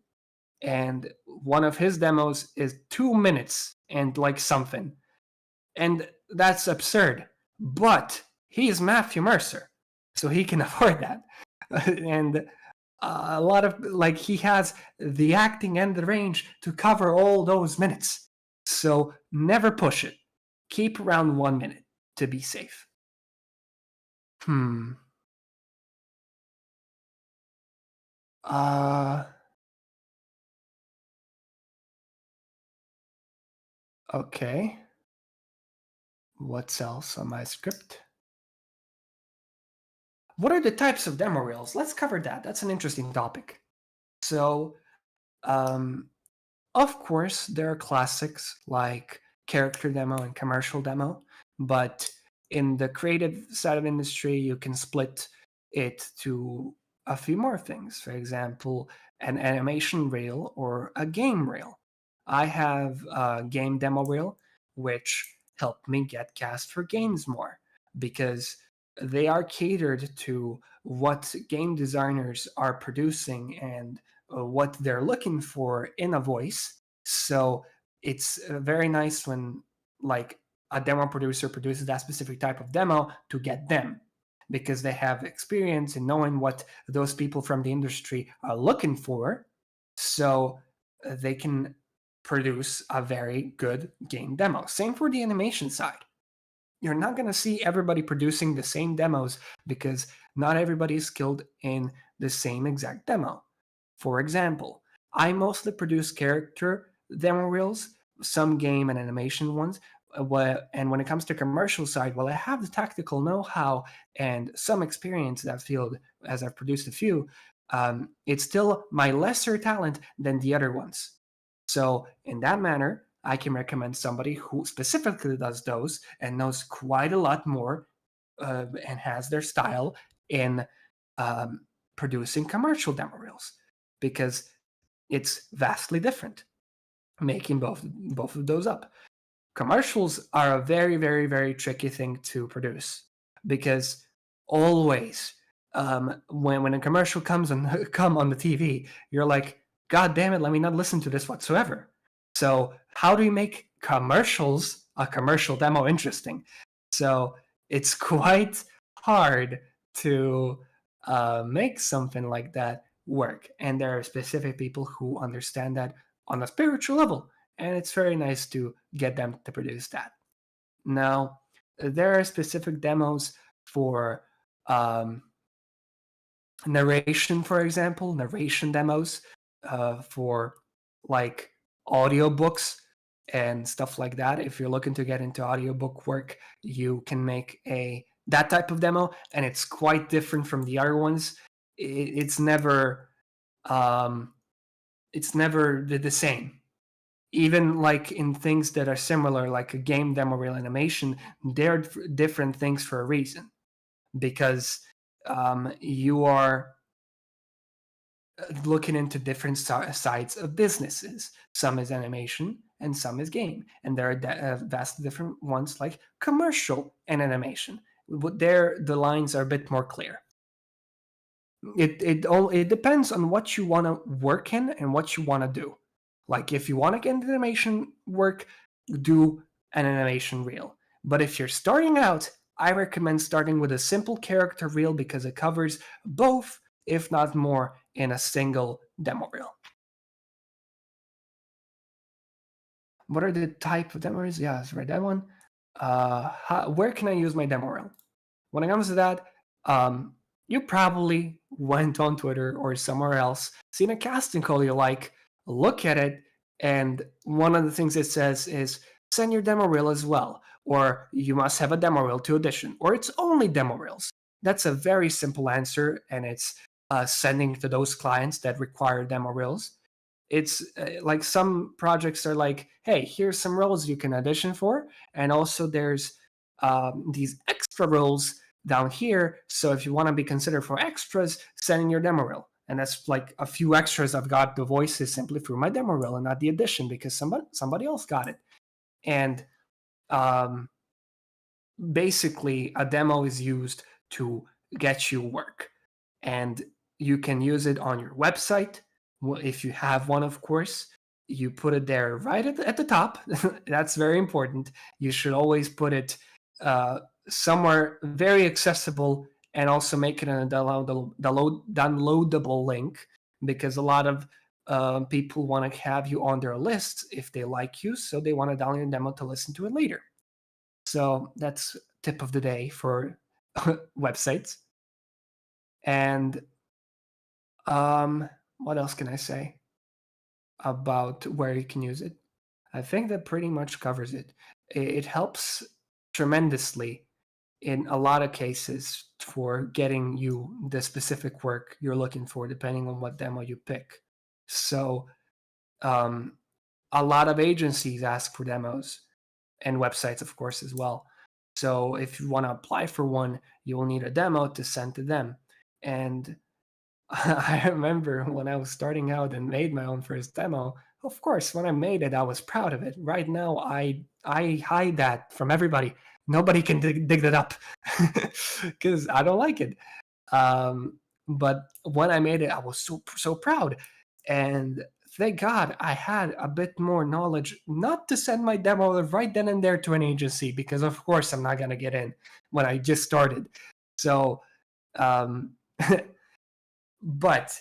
and one of his demos is 2 minutes and like something. And that's absurd. But he is Matthew Mercer, so he can afford that. And a lot of, like, he has the acting and the range to cover all those minutes. So never push it. Keep around 1 minute to be safe. Hmm. Uh. Okay. What's else on my script? What are the types of demo reels? Let's cover that. That's an interesting topic. So, um, of course, there are classics like character demo and commercial demo, but in the creative side of industry, you can split it to a few more things. For example, an animation reel or a game reel. I have a game demo reel, which helped me get cast for games more, because they are catered to what game designers are producing and what they're looking for in a voice. So it's very nice when, like, a demo producer produces that specific type of demo to get them, because they have experience in knowing what those people from the industry are looking for. So they can produce a very good game demo. Same for the animation side. You're not going to see everybody producing the same demos because not everybody is skilled in the same exact demo. For example, I mostly produce character demo reels, some game and animation ones. And when it comes to commercial side, well, I have the tactical know-how and some experience in that field as I've produced a few. It's still my lesser talent than the other ones. So in that manner, I can recommend somebody who specifically does those and knows quite a lot more and has their style in um, producing commercial demo reels because it's vastly different making both of those up. Commercials are a very, very, very tricky thing to produce because always when a commercial comes on come on the TV, you're like, God damn it, let me not listen to this whatsoever. So how do you make commercials a commercial demo interesting? So it's quite hard to make something like that work, and there are specific people who understand that on a spiritual level, and it's very nice to get them to produce that. Now, there are specific demos for um, narration, for example, narration demos for like audiobooks and stuff like that. If you're looking to get into audiobook work, you can make a that type of demo, and it's quite different from the other ones. It's never um, it's never the same. Even like in things that are similar, like a game demo reel animation, they're different things for a reason because you are looking into different sides of businesses. Some is animation and some is game, and there are vastly different ones like commercial and animation. There, the lines are a bit more clear. It depends on what you want to work in and what you want to do. Like if you want to get into animation work, do an animation reel. But if you're starting out, I recommend starting with a simple character reel because it covers both, if not more, in a single demo reel. What are the type of demo reels? Yeah, that's right, that one. Where can I use my demo reel? When it comes to that, you probably went on Twitter or somewhere else, seen a casting call you like, look at it, and one of the things it says is send your demo reel as well, or you must have a demo reel to audition, or it's only demo reels. That's a very simple answer, and it's sending to those clients that require demo reels. It's like some projects are like, hey, here's some roles you can audition for, and also there's these extra roles down here. So if you want to be considered for extras, send in your demo reel. And that's like a few extras. I've got the voices simply through my demo reel and not the audition because somebody else got it. And um, basically, a demo is used to get you work, and you can use it on your website if you have one, of course. You put it there right at the top. That's very important. You should always put it somewhere very accessible and also make it a downloadable link because a lot of people want to have you on their lists if they like you, so they want to download a demo to listen to it later. So that's tip of the day for websites. And what else can I say about where you can use it? I think that pretty much covers it. It helps tremendously in a lot of cases for getting you the specific work you're looking for, depending on what demo you pick. So, a lot of agencies ask for demos and websites, of course, as well. So, if you want to apply for one, you will need a demo to send to them. And I remember when I was starting out and made my own first demo. Of course, when I made it, I was proud of it. Right now, I hide that from everybody. Nobody can dig that up because I don't like it. But when I made it, I was so proud, and thank God I had a bit more knowledge not to send my demo right then and there to an agency because of course I'm not gonna get in when I just started. So. Um, But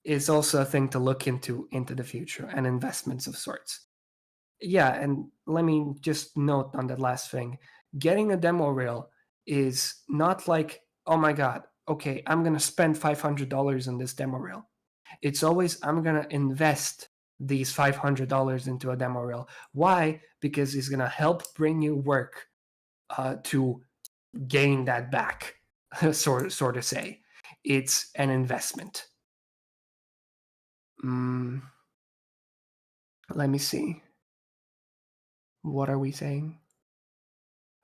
is also a thing to look into the future and investments of sorts. Yeah, and let me just note on that last thing. Getting a demo reel is not like, oh my god, okay, I'm gonna spend $500 on this demo reel. It's always, I'm gonna invest these $500 into a demo reel. Why? Because it's gonna help bring you work to gain that back, sort of say. It's an investment. Mm, let me see. What are we saying?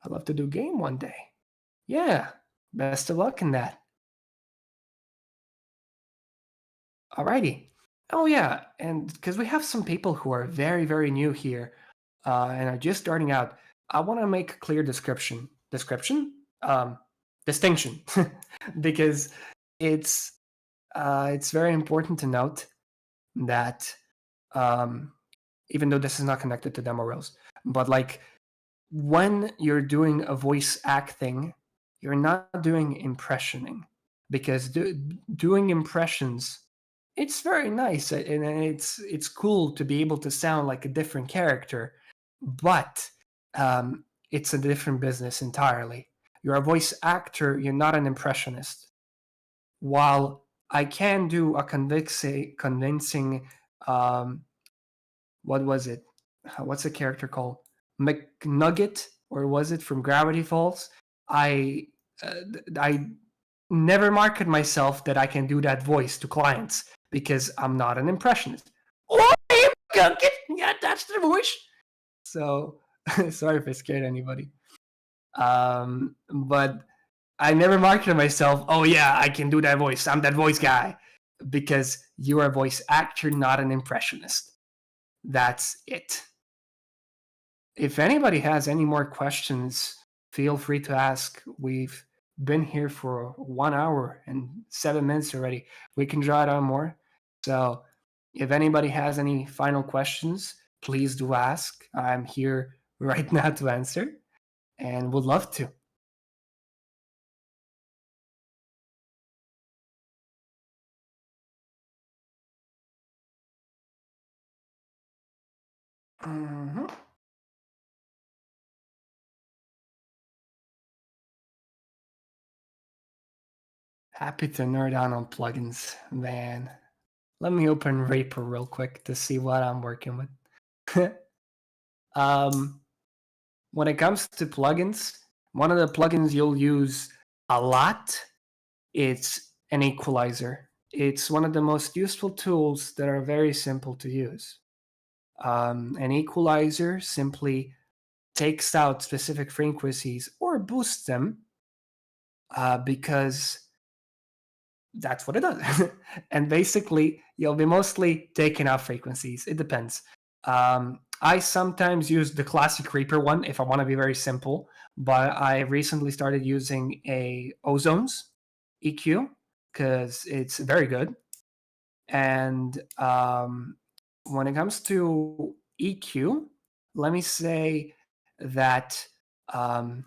I'd love to do game one day. Yeah, best of luck in that. Alrighty. Oh yeah, and because we have some people who are very, very new here and are just starting out, I want to make a clear description, distinction, because it's it's very important to note that um, even though this is not connected to demo reels, but like when you're doing a voice acting, you're not doing impressioning because doing impressions, it's very nice and it's cool to be able to sound like a different character, but it's a different business entirely. You're a voice actor, you're not an impressionist. While I can do a convincing um, what was it? What's the character called? McNugget, or was it from Gravity Falls? I I never market myself that I can do that voice to clients because I'm not an impressionist. Oh, hey, McNugget! Yeah, that's the voice. So sorry if I scared anybody. But I never marketed myself. Oh yeah, I can do that voice. I'm that voice guy because you're a voice actor, not an impressionist. That's it. If anybody has any more questions, feel free to ask. We've been here for 1 hour and 7 minutes already. We can draw it on more. So if anybody has any final questions, please do ask. I'm here right now to answer and would love to. Mhm. Happy to nerd out on plugins, man. Let me open Reaper real quick to see what I'm working with. um, when it comes to plugins, one of the plugins you'll use a lot, it's an equalizer. It's one of the most useful tools that are very simple to use. An equalizer simply takes out specific frequencies or boosts them because that's what it does. And basically, you'll be mostly taking out frequencies. It depends. I sometimes use the classic Reaper one if I want to be very simple, but I recently started using a Ozone's EQ because it's very good. And when it comes to EQ, let me say that um,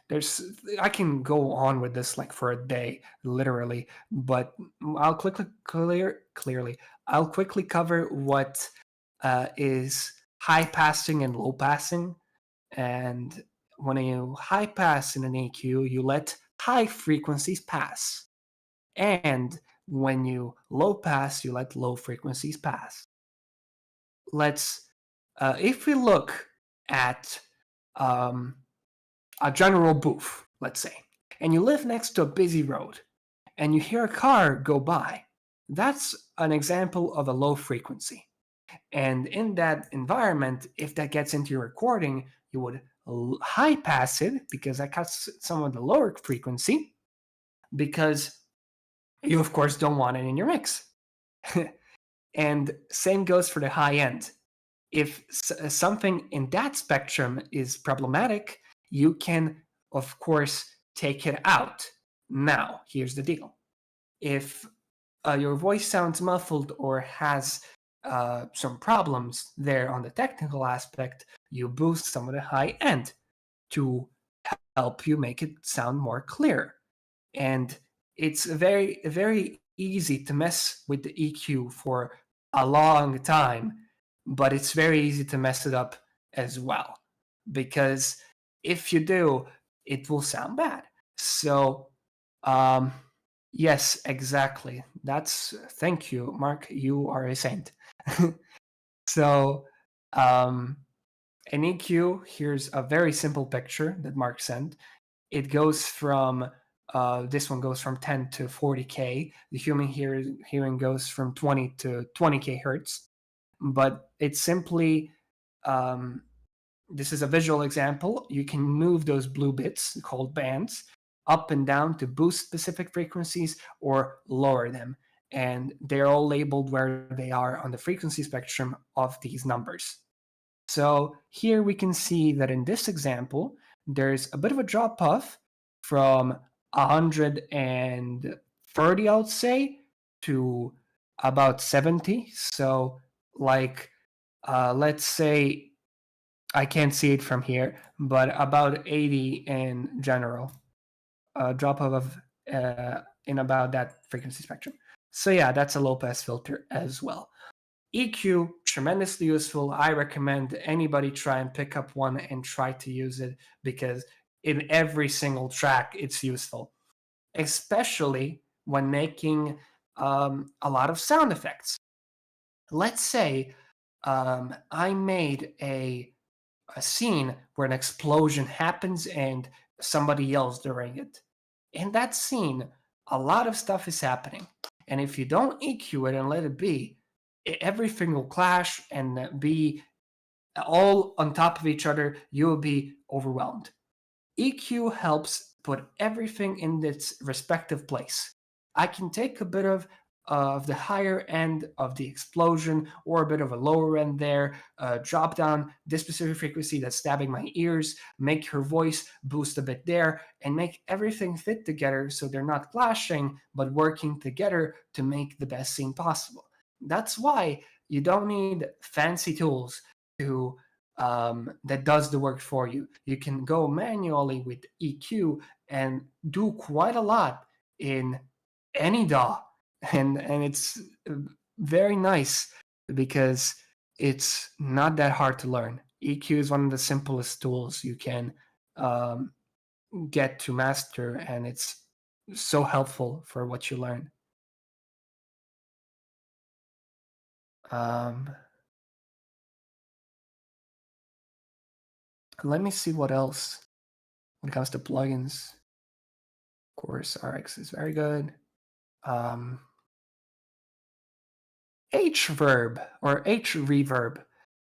there's I can go on with this like for a day, literally, but I'll quickly clearly. I'll quickly cover what is high passing and low passing. And when you high pass in an EQ, you let high frequencies pass. And when you low pass, you let low frequencies pass. Let's, if we look at um, a general booth, let's say, and you live next to a busy road and you hear a car go by, that's an example of a low frequency. And in that environment, if that gets into your recording, you would high pass it because that cuts some of the lower frequency because you, of course, don't want it in your mix. And same goes for the high end. If something in that spectrum is problematic, you can, of course, take it out. Now, here's the deal. If your voice sounds muffled or has some problems there on the technical aspect, you boost some of the high end to help you make it sound more clear. And it's very, very easy to mess with the EQ for a long time, but it's very easy to mess it up as well. Because if you do, it will sound bad. So, um, yes, exactly. Thank you, Mark. You are a saint. So, um, an EQ, here's a very simple picture that Mark sent. It goes from this one goes from 10 to 40K. The human hearing goes from 20 to 20K hertz. But it's simply um, this is a visual example. You can move those blue bits called bands up and down to boost specific frequencies or lower them. And they're all labeled where they are on the frequency spectrum of these numbers. So here we can see that in this example, there's a bit of a drop off from 130, I would say, to about 70. So, like, let's say I can't see it from here, but about 80 in general, a drop off of in about that frequency spectrum. So yeah, that's a low pass filter as well. EQ, tremendously useful. I recommend anybody try and pick up one and try to use it because in every single track it's useful, especially when making a lot of sound effects. Let's say I made a scene where an explosion happens and somebody yells during it. In that scene, a lot of stuff is happening. And if you don't EQ it and let it be, everything will clash and be all on top of each other. You will be overwhelmed. EQ helps put everything in its respective place. I can take a bit of the higher end of the explosion or a bit of a lower end there, drop down this specific frequency that's stabbing my ears, make her voice boost a bit there, and make everything fit together so they're not clashing but working together to make the best scene possible. That's why you don't need fancy tools to that does the work for you. You can go manually with EQ and do quite a lot in any DAW, and it's very nice because it's not that hard to learn. EQ is one of the simplest tools you can um, get to master, and it's so helpful for what you learn. Um, Let me see what else when it comes to plugins. Of course, RX is very good. Um, H-verb or H-reverb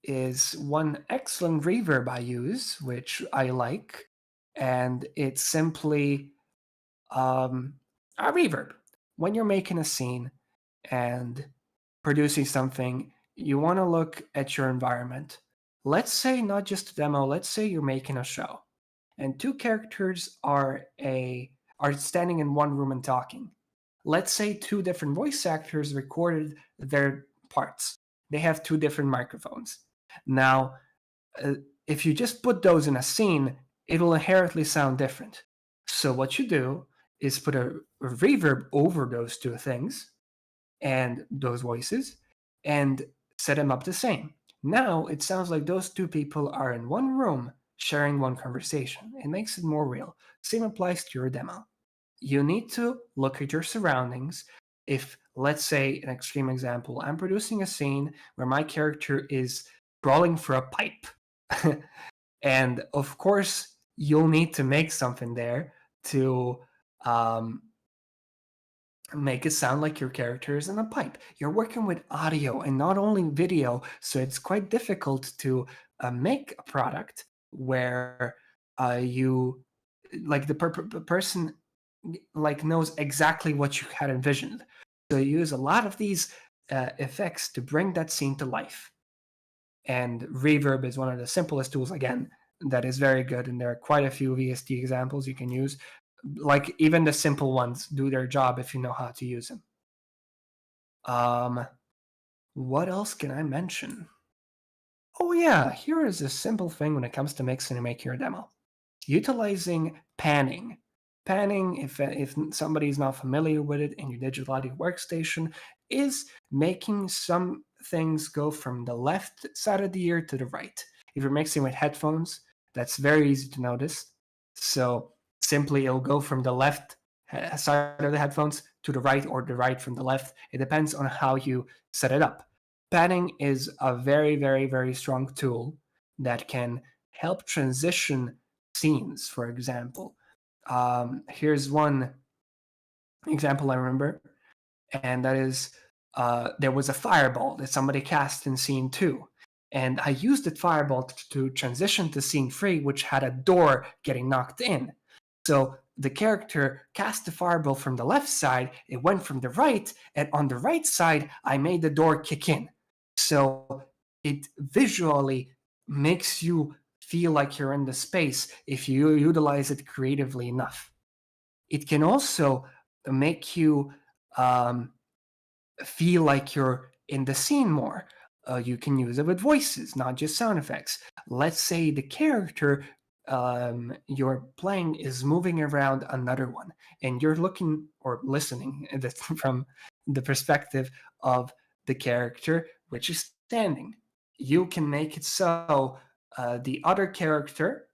is one excellent reverb I use, which I like, and it's simply a reverb. When you're making a scene and producing something, you want to look at your environment. Let's say not just a demo, let's say you're making a show, and two characters are standing in one room and talking. Let's say two different voice actors recorded their parts. They have two different microphones. Now, uh, if you just put those in a scene, it'll inherently sound different. So what you do is put a reverb over those two things and those voices and set them up the same. Now it sounds like those two people are in one room sharing one conversation. It makes it more real. Same applies to your demo. You need to look at your surroundings. If, let's say, an extreme example, I'm producing a scene where my character is crawling for a pipe. And of course, you'll need to make something there to um, make it sound like your character is in a pipe. You're working with audio and not only video, so it's quite difficult to make a product where you like the person like knows exactly what you had envisioned. So you use a lot of these effects to bring that scene to life. And reverb is one of the simplest tools again that is very good, and there are quite a few VST examples you can use. Like even the simple ones do their job if you know how to use them. Um, what else can I mention? Oh yeah, here is a simple thing when it comes to mixing and making your demo. Utilizing panning. Panning, if somebody is not familiar with it in your digital audio workstation, is making some things go from the left side of the ear to the right. If you're mixing with headphones, that's very easy to notice. So simply it'll go from the left side of the headphones to the right, or the right from the left. It depends on how you set it up. Panning is a very, very, very strong tool that can help transition scenes, for example. Here's one example I remember, and that is there was a fireball that somebody cast in scene 2. And I used that fireball to transition to scene 3, which had a door getting knocked in. So the character cast the fireball from the left side, it went from the right, and on the right side, I made the door kick in. So it visually makes you feel like you're in the space if you utilize it creatively enough. It can also make you um, feel like you're in the scene more. You can use it with voices, not just sound effects. Let's say the character you're playing is moving around another one, and you're looking or listening from the perspective of the character which is standing. You can make it so the other character,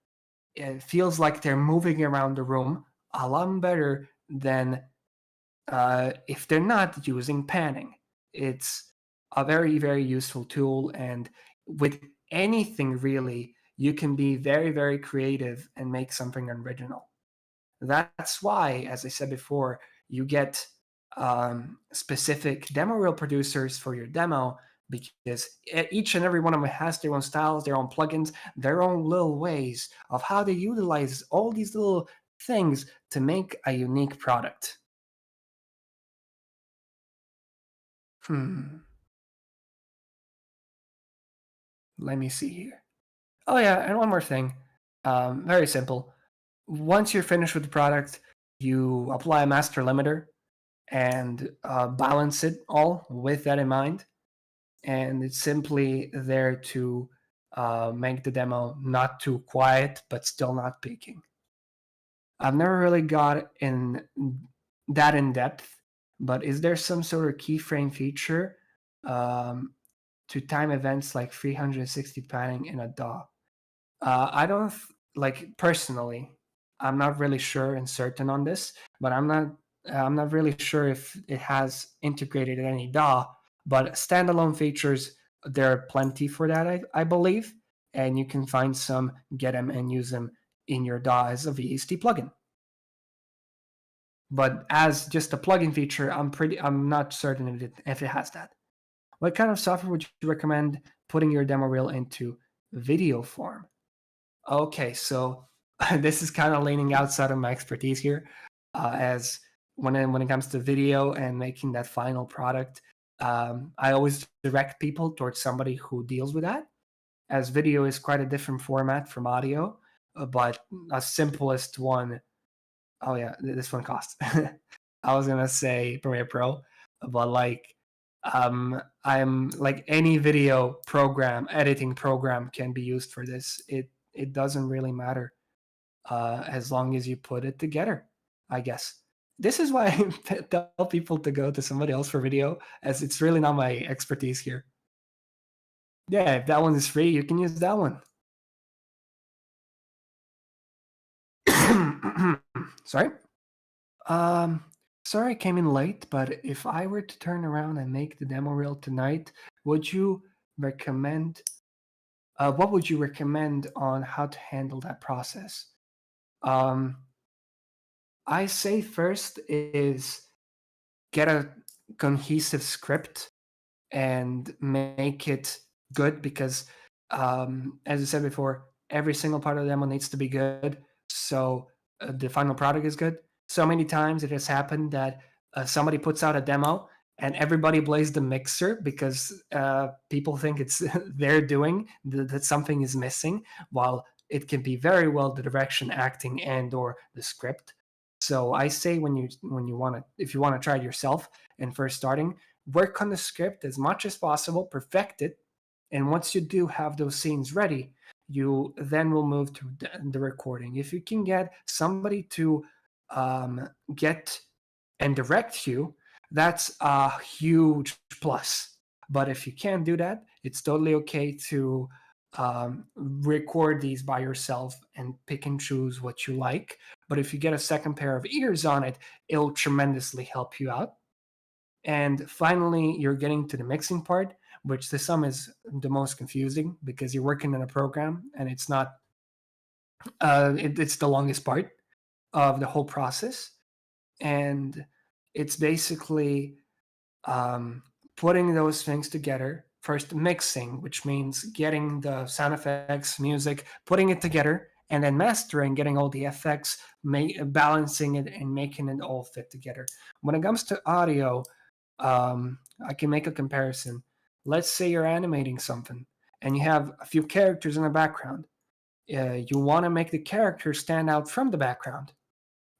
it feels like they're moving around the room a lot better than if they're not using panning. It's a very, very useful tool. And with anything really, you can be very, very creative and make something original. That's why, as I said before, you get specific demo reel producers for your demo, because each and every one of them has their own styles, their own plugins, their own little ways of how they utilize all these little things to make a unique product. Hmm. Let me see here. Oh yeah, and one more thing. Very simple. Once you're finished with the product, you apply a master limiter and balance it all with that in mind. And it's simply there to make the demo not too quiet, but still not peaking. I've never really got in that in depth, but is there some sort of keyframe feature um, to time events like 360 panning in a DAW? I don't like personally. I'm not really sure and certain on this, but I'm not really sure if it has integrated any DAW. But standalone features, there are plenty for that, I believe, and you can find some, get them, and use them in your DAW as a VST plugin. But as just a plugin feature, I'm not certain if it has that. What kind of software would you recommend putting your demo reel into video form? Okay, so this is kind of leaning outside of my expertise here, as when it comes to video and making that final product, I always direct people towards somebody who deals with that, as video is quite a different format from audio, but a simplest one. Oh yeah, this one costs. I was gonna say Premiere Pro, but like I'm like any video program, editing program can be used for this. It doesn't really matter as long as you put it together, I guess. This is why I tell people to go to somebody else for video, as it's really not my expertise here. Yeah, if that one is free, you can use that one. Sorry. Um, Sorry I came in late, but if I were to turn around and make the demo reel tonight, would you recommend? What would you recommend on how to handle that process? Um, I say first is get a cohesive script and make it good, because as I said before, every single part of the demo needs to be good, so the final product is good. So many times it has happened that somebody puts out a demo and everybody blames the mixer because people think it's their doing, that something is missing, while it can be very well the direction, acting, and or the script. So I say when you want to, if you want to try it yourself and first starting, work on the script as much as possible, perfect it, and once you do have those scenes ready, you then will move to the recording. If you can get somebody to get and direct you, that's a huge plus. But if you can't do that, it's totally okay to record these by yourself and pick and choose what you like. But if you get a second pair of ears on it, it'll tremendously help you out. And finally, you're getting to the mixing part, which the sum is the most confusing because you're working in a program and it's not, it's the longest part of the whole process. And it's basically um, putting those things together. First, mixing, which means getting the sound effects, music, putting it together, and then mastering, getting all the effects, balancing it, and making it all fit together. When it comes to audio, I can make a comparison. Let's say you're animating something and you have a few characters in the background. You want to make the characters stand out from the background,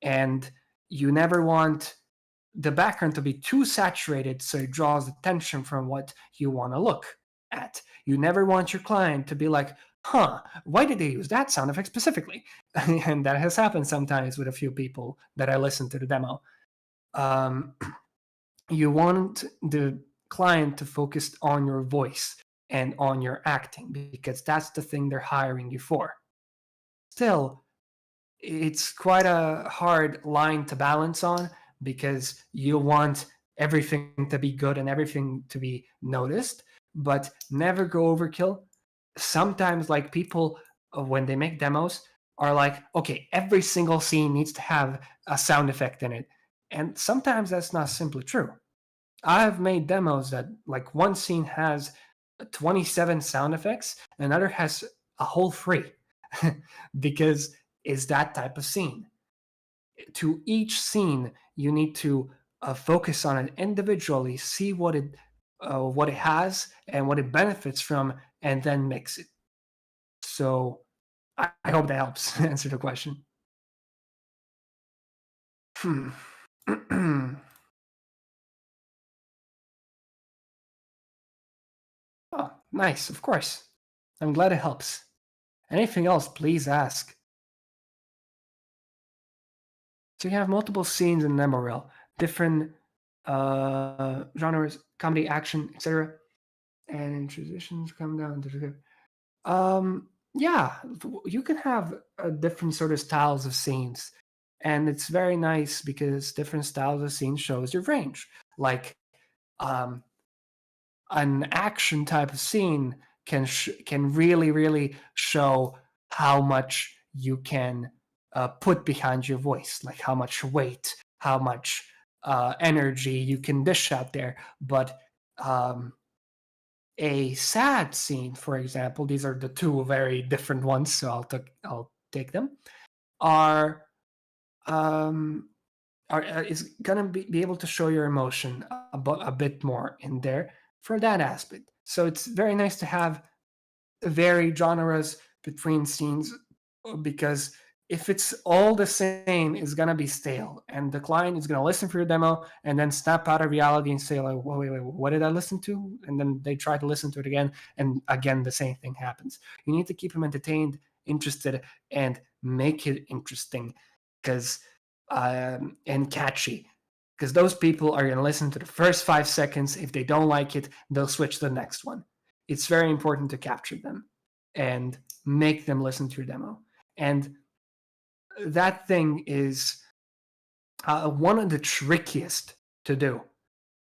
and you never want the background to be too saturated so it draws attention from what you want to look at. You never want your client to be like, huh, why did they use that sound effect specifically? And that has happened sometimes with a few people that I listened to the demo. Um, you want the client to focus on your voice and on your acting because that's the thing they're hiring you for. Still, it's quite a hard line to balance on because you want everything to be good and everything to be noticed, but never go overkill. Sometimes, like people, when they make demos, are like, okay, every single scene needs to have a sound effect in it. And sometimes that's not simply true. I've made demos that, like, one scene has 27 sound effects, another has a whole three because it's that type of scene. To each scene, you need to focus on it individually, see what it has and what it benefits from, and then mix it. So I hope that helps answer the question. Hmm. Oh, nice, of course. I'm glad it helps. Anything else, please ask. So you have multiple scenes in Nemorel, different genres, comedy, action, etc. And in transitions come down to yeah, you can have different sort of styles of scenes, and it's very nice because different styles of scenes shows your range. Like um, an action type of scene can really show how much you can put behind your voice, like how much weight, how much energy you can dish out there. But um, a sad scene, for example, these are the two very different ones, so I'll take them. Are um, is gonna be able to show your emotion a bit more in there for that aspect. So it's very nice to have varied genres between scenes because if it's all the same, it's gonna be stale, and the client is gonna listen for your demo and then snap out of reality and say like, wait, what did I listen to? And then they try to listen to it again, and again the same thing happens. You need to keep them entertained, interested, and make it interesting, because and catchy. Because those people are gonna listen to the first 5 seconds. If they don't like it, they'll switch to the next one. It's very important to capture them and make them listen to your demo. And that thing is one of the trickiest to do.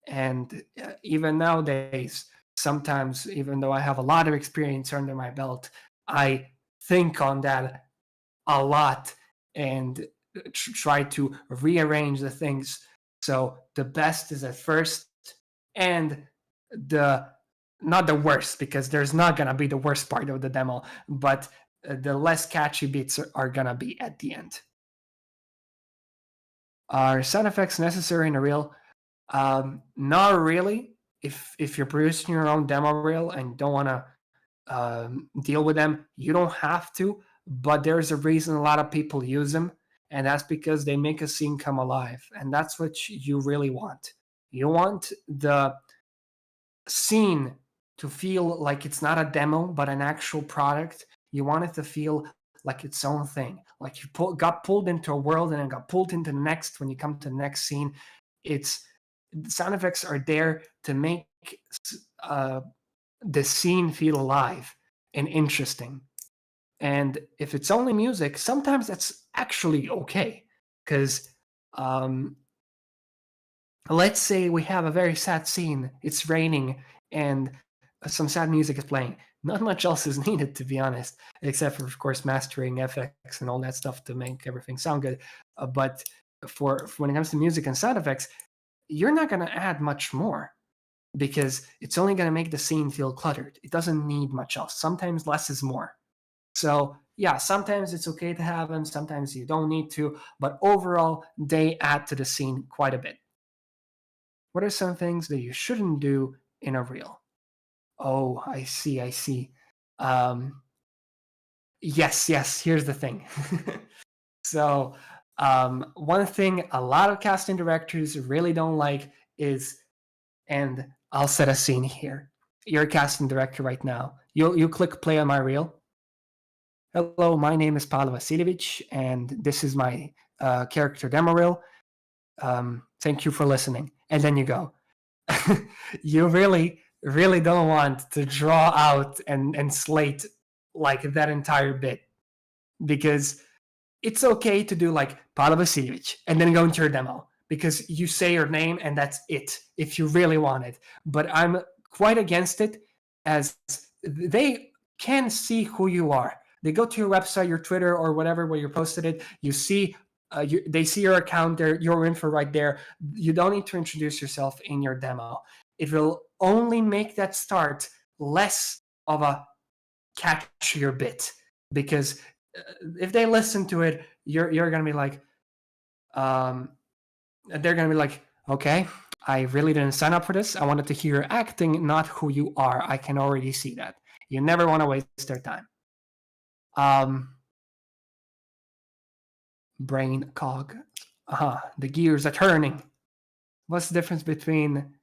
And even nowadays, sometimes, even though I have a lot of experience under my belt, I think on that a lot and try to rearrange the things. So the best is at first, and the not the worst, because there's not gonna be the worst part of the demo, but the less catchy bits are gonna be at the end. Are sound effects necessary in a reel? Not really. If you're producing your own demo reel and don't want to deal with them, you don't have to. But there's a reason a lot of people use them, and that's because they make a scene come alive, and that's what you really want. You want the scene to feel like it's not a demo but an actual product. You want it to feel like its own thing. Like got pulled into a world and then got pulled into the next. When you come to the next scene, it's sound effects are there to make uh, the scene feel alive and interesting. And if it's only music, sometimes that's actually okay. Because um, let's say we have a very sad scene, it's raining, and some sad music is playing. Not much else is needed, to be honest, except for, of course, mastering FX and all that stuff to make everything sound good. But for when it comes to music and sound effects, you're not going to add much more because it's only going to make the scene feel cluttered. It doesn't need much else. Sometimes less is more. So yeah, sometimes it's okay to have them, sometimes you don't need to, but overall, they add to the scene quite a bit. What are some things that you shouldn't do in a reel? Oh, I see, I see. Um, yes, yes, here's the thing. So, one thing a lot of casting directors really don't like is, and I'll set a scene here. You're a casting director right now. You click play on my reel. Hello, my name is Pavle Vasiljevic, and this is my character demo reel. Thank you for listening. And then you go. You really, really don't want to draw out and slate like that entire bit because it's okay to do like Pavle Vasiljevic and then go into your demo because you say your name and that's it if you really want it. But I'm quite against it as they can see who you are. They go to your website, your Twitter, or whatever where you posted it. You see, they see your account there, your info right there. You don't need to introduce yourself in your demo. It will only make that start less of a catchier bit because if they listen to it, you're gonna be like, they're gonna be like, okay, I really didn't sign up for this. I wanted to hear your acting, not who you are. I can already see that. You never want to waste their time. Brain cog. The gears are turning. What's the difference between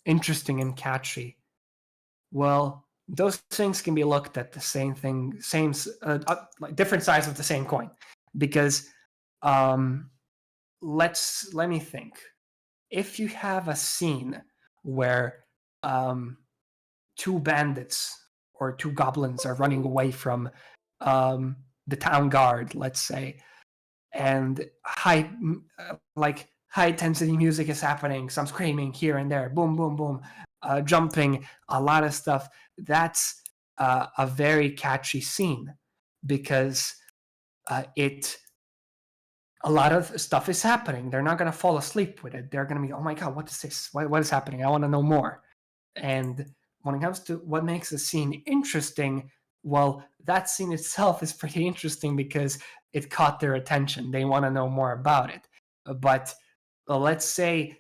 interesting and catchy? Well, those things can be looked at the same thing, like different sides of the same coin, because let me think. If you have a scene where two bandits or two goblins are running away from the town guard, let's say, and high intensity music is happening, some screaming here and there, boom, boom, boom, jumping, a lot of stuff. That's a very catchy scene because it a lot of stuff is happening. They're not going to fall asleep with it. They're going to be, oh my god, what is this? What is happening? I want to know more. And when it comes to what makes a scene interesting, well, that scene itself is pretty interesting because it caught their attention. They want to know more about it. But let's say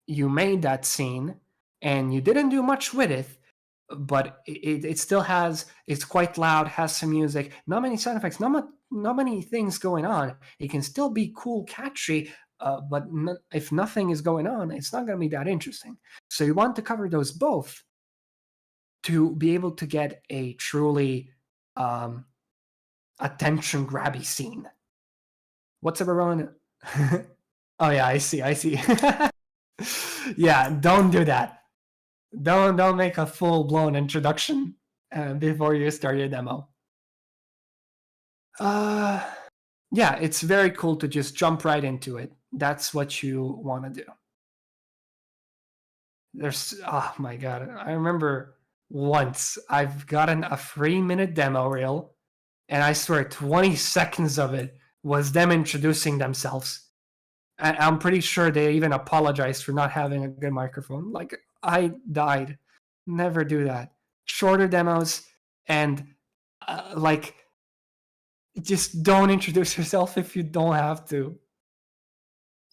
you made that scene and you didn't do much with it, but it still has, it's quite loud, has some music, not many sound effects, not many things going on. It can still be cool, catchy, but if nothing is going on, it's not going to be that interesting. So you want to cover those both to be able to get a truly attention grabby scene. What's up, everyone? Oh yeah, I see. Yeah, don't do that. Don't make a full blown introduction before you start your demo. Yeah, it's very cool to just jump right into it. That's what you want to do. There's, oh my god, I remember once I've gotten a 3-minute demo reel, and I swear 20 seconds of it was them introducing themselves. And I'm pretty sure they even apologized for not having a good microphone. Like, I died. Never do that. Shorter demos and like, just don't introduce yourself if you don't have to.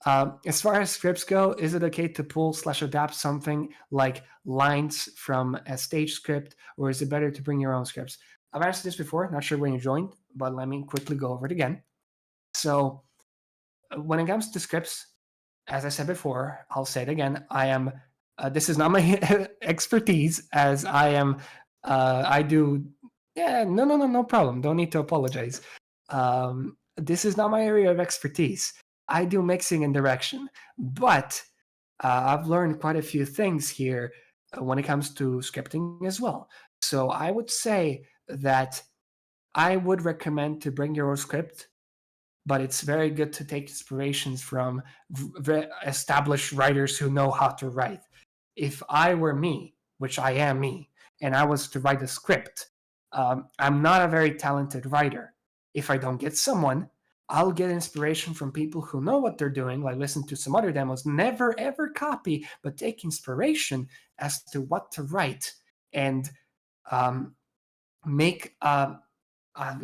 As far as scripts go, is it okay to pull/adapt something like lines from a stage script, or is it better to bring your own scripts? I've answered this before, not sure when you joined, but let me quickly go over it again. So, when it comes to scripts, as I said before, I'll say it again. This is not my expertise, as I do Yeah, no problem. Don't need to apologize. This is not my area of expertise. I do mixing and direction, but I've learned quite a few things here when it comes to scripting as well. So I would say that I would recommend to bring your own script, but it's very good to take inspirations from established writers who know how to write. If I were me, which I am me, and I was to write a script, I'm not a very talented writer. If I don't get someone, I'll get inspiration from people who know what they're doing, like listen to some other demos, never ever copy, but take inspiration as to what to write and um, make a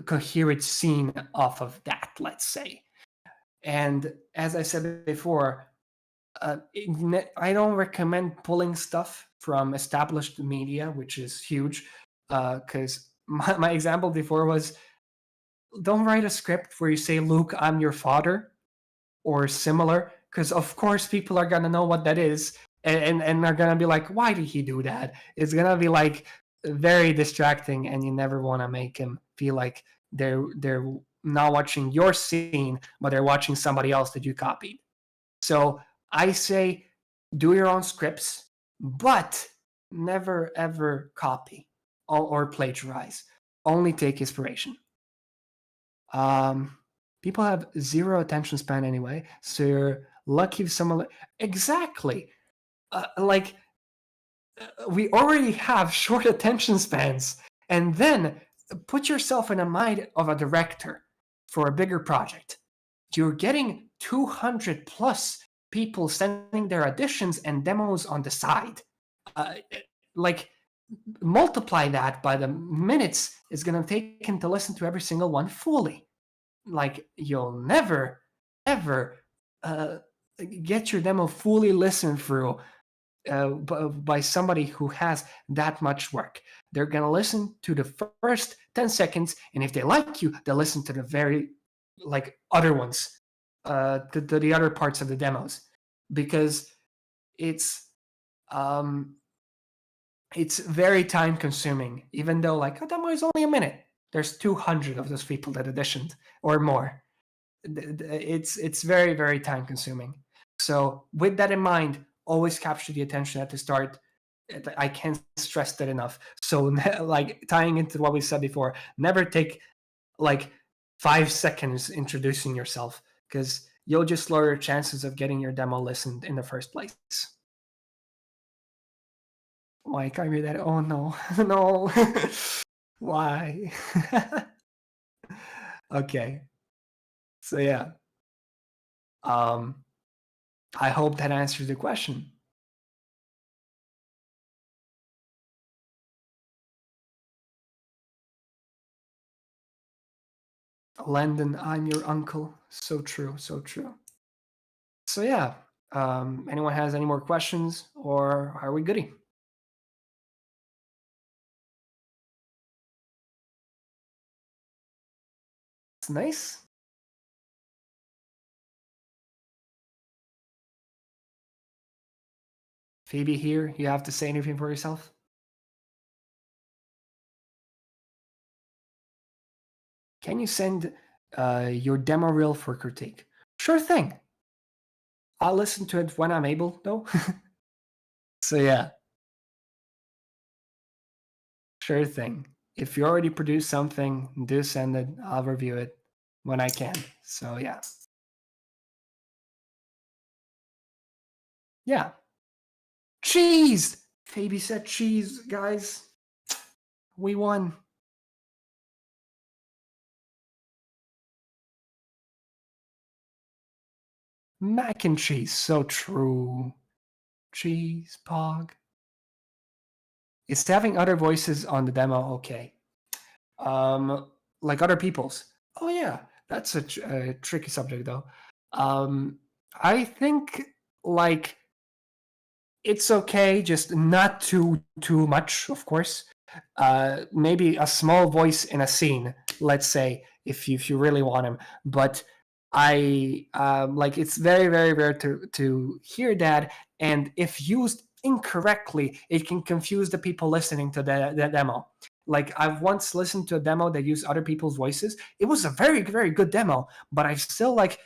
coherent scene off of that, let's say. And as I said before, I don't recommend pulling stuff from established media, which is huge. Because my example before was, don't write a script where you say, Luke, I'm your father, or similar, because of course people are gonna know what that is, and are gonna be like, why did he do that? It's gonna be like very distracting, and you never want to make him feel like they're not watching your scene, but they're watching somebody else that you copied. So I say, do your own scripts, but never ever copy or plagiarize. Only take inspiration. Um, People have zero attention span anyway, so you're lucky if someone exactly like we already have short attention spans, and then put yourself in the mind of a director for a bigger project. You're getting 200 plus people sending their auditions and demos on the side. Uh, like multiply that by the minutes it's going to take him to listen to every single one fully. Like you'll never ever uh, get your demo fully listened through by somebody who has that much work. They're gonna listen to the first 10 seconds, and if they like you, they'll listen to the very like other ones, to the other parts of the demos, because it's um it's very time consuming. Even though like a demo is only a minute, there's 200 of those people that auditioned or more. It's very time consuming. So with that in mind, always capture the attention at the start. I can't stress that enough. So like tying into what we said before, never take like 5 seconds introducing yourself, because you'll just lower your chances of getting your demo listened in the first place. Why can't I read that? Oh no, no. Why? Okay. So yeah. Um I hope that answers the question. Landon, I'm your uncle. So true, so true. So yeah, anyone has any more questions, or are we goody? It's nice. Phoebe here, you have to say anything for yourself? Can you send your demo reel for critique? Sure thing. I'll listen to it when I'm able, though. So yeah, sure thing. If you already produced something, do send it. I'll review it when I can. So yeah. Yeah. Cheese! Phoebe said cheese, guys. We won. Mac and cheese, so true. Cheese, pog. Is having other voices on the demo okay? Like other people's. Oh yeah, that's a tricky subject though. I think like it's okay, just not too much, of course. Maybe a small voice in a scene, let's say, if you really want him. But I like it's very rare to hear that, and if used incorrectly, it can confuse the people listening to the demo. Like I've once listened to a demo that used other people's voices. It was a very, very good demo, but I still like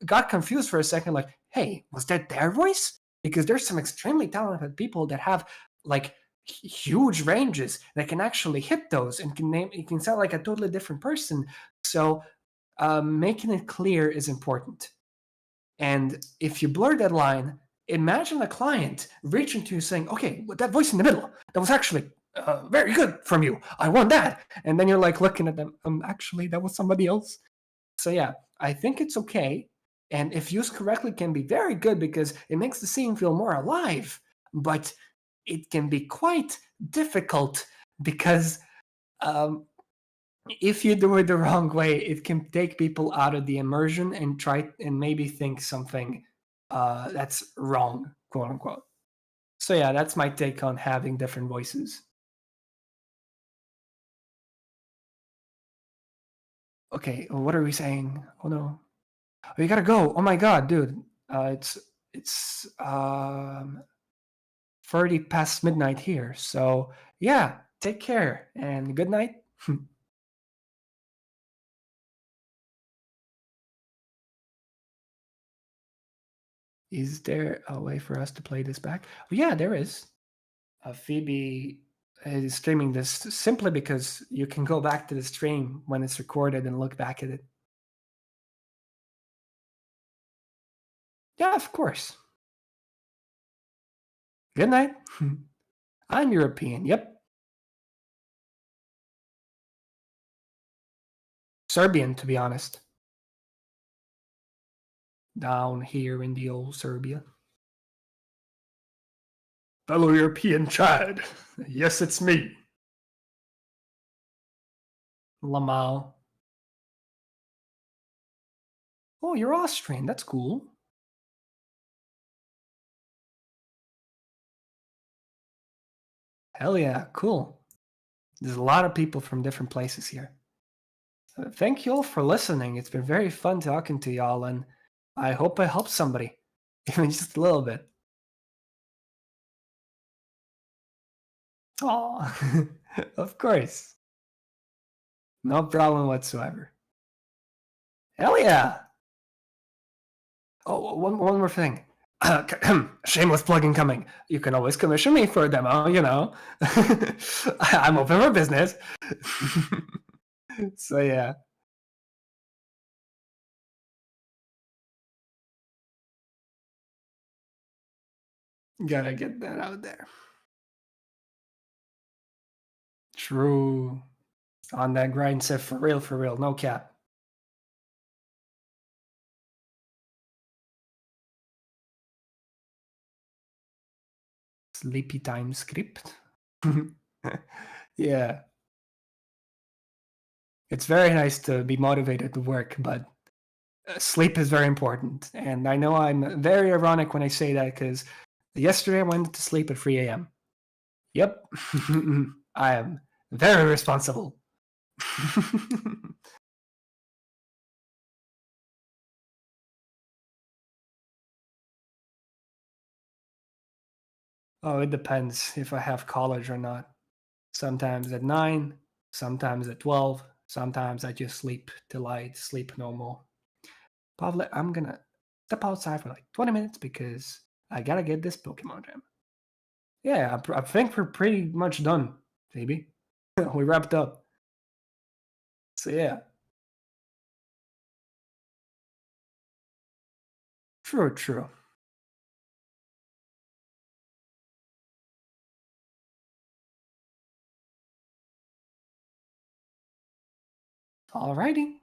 got confused for a second. Like, hey, was that their voice? Because there's some extremely talented people that have like huge ranges that can actually hit those and can name. It can sound like a totally different person. So making it clear is important. And if you blur that line, imagine a client reaching to you saying, okay, that voice in the middle, that was actually very good from you. I want that. And then you're like looking at them, actually, that was somebody else. So yeah, I think it's okay. And if used correctly, can be very good because it makes the scene feel more alive. But it can be quite difficult because um, if you do it the wrong way, it can take people out of the immersion and try and maybe think something that's wrong, quote unquote. So yeah, that's my take on having different voices. Okay, what are we saying? Oh no, oh, you gotta go. Oh my god, dude, it's 30 past midnight here. So yeah, take care and good night. Is there a way for us to play this back? Oh, yeah, there is. Phoebe is streaming this simply because you can go back to the stream when it's recorded and look back at it. Yeah, of course. Good night. I'm European. Yep. Serbian, to be honest. Down here in the old Serbia. Fellow European Chad. Yes, it's me. Lamau. Oh, you're Austrian. That's cool. Hell yeah, cool. There's a lot of people from different places here. Thank you all for listening. It's been very fun talking to y'all, and I hope I helped somebody, even just a little bit. Oh, of course. No problem whatsoever. Hell yeah. Oh, one more thing. Shameless plugging coming. You can always commission me for a demo, you know. I'm open for business. So yeah, gotta get that out there. True. On that grind set for real, no cap. Sleepy time script. Yeah. It's very nice to be motivated to work, but sleep is very important. And I know I'm very ironic when I say that because yesterday I went to sleep at 3 a.m. Yep. I am very responsible. Oh, it depends if I have college or not. Sometimes at 9, sometimes at 12, sometimes I just sleep till I sleep no more. Pavle, I'm gonna step outside for like 20 minutes because I gotta get this Pokemon gem. Yeah, I think we're pretty much done, Phoebe. We wrapped up. So yeah, true, true. Alrighty.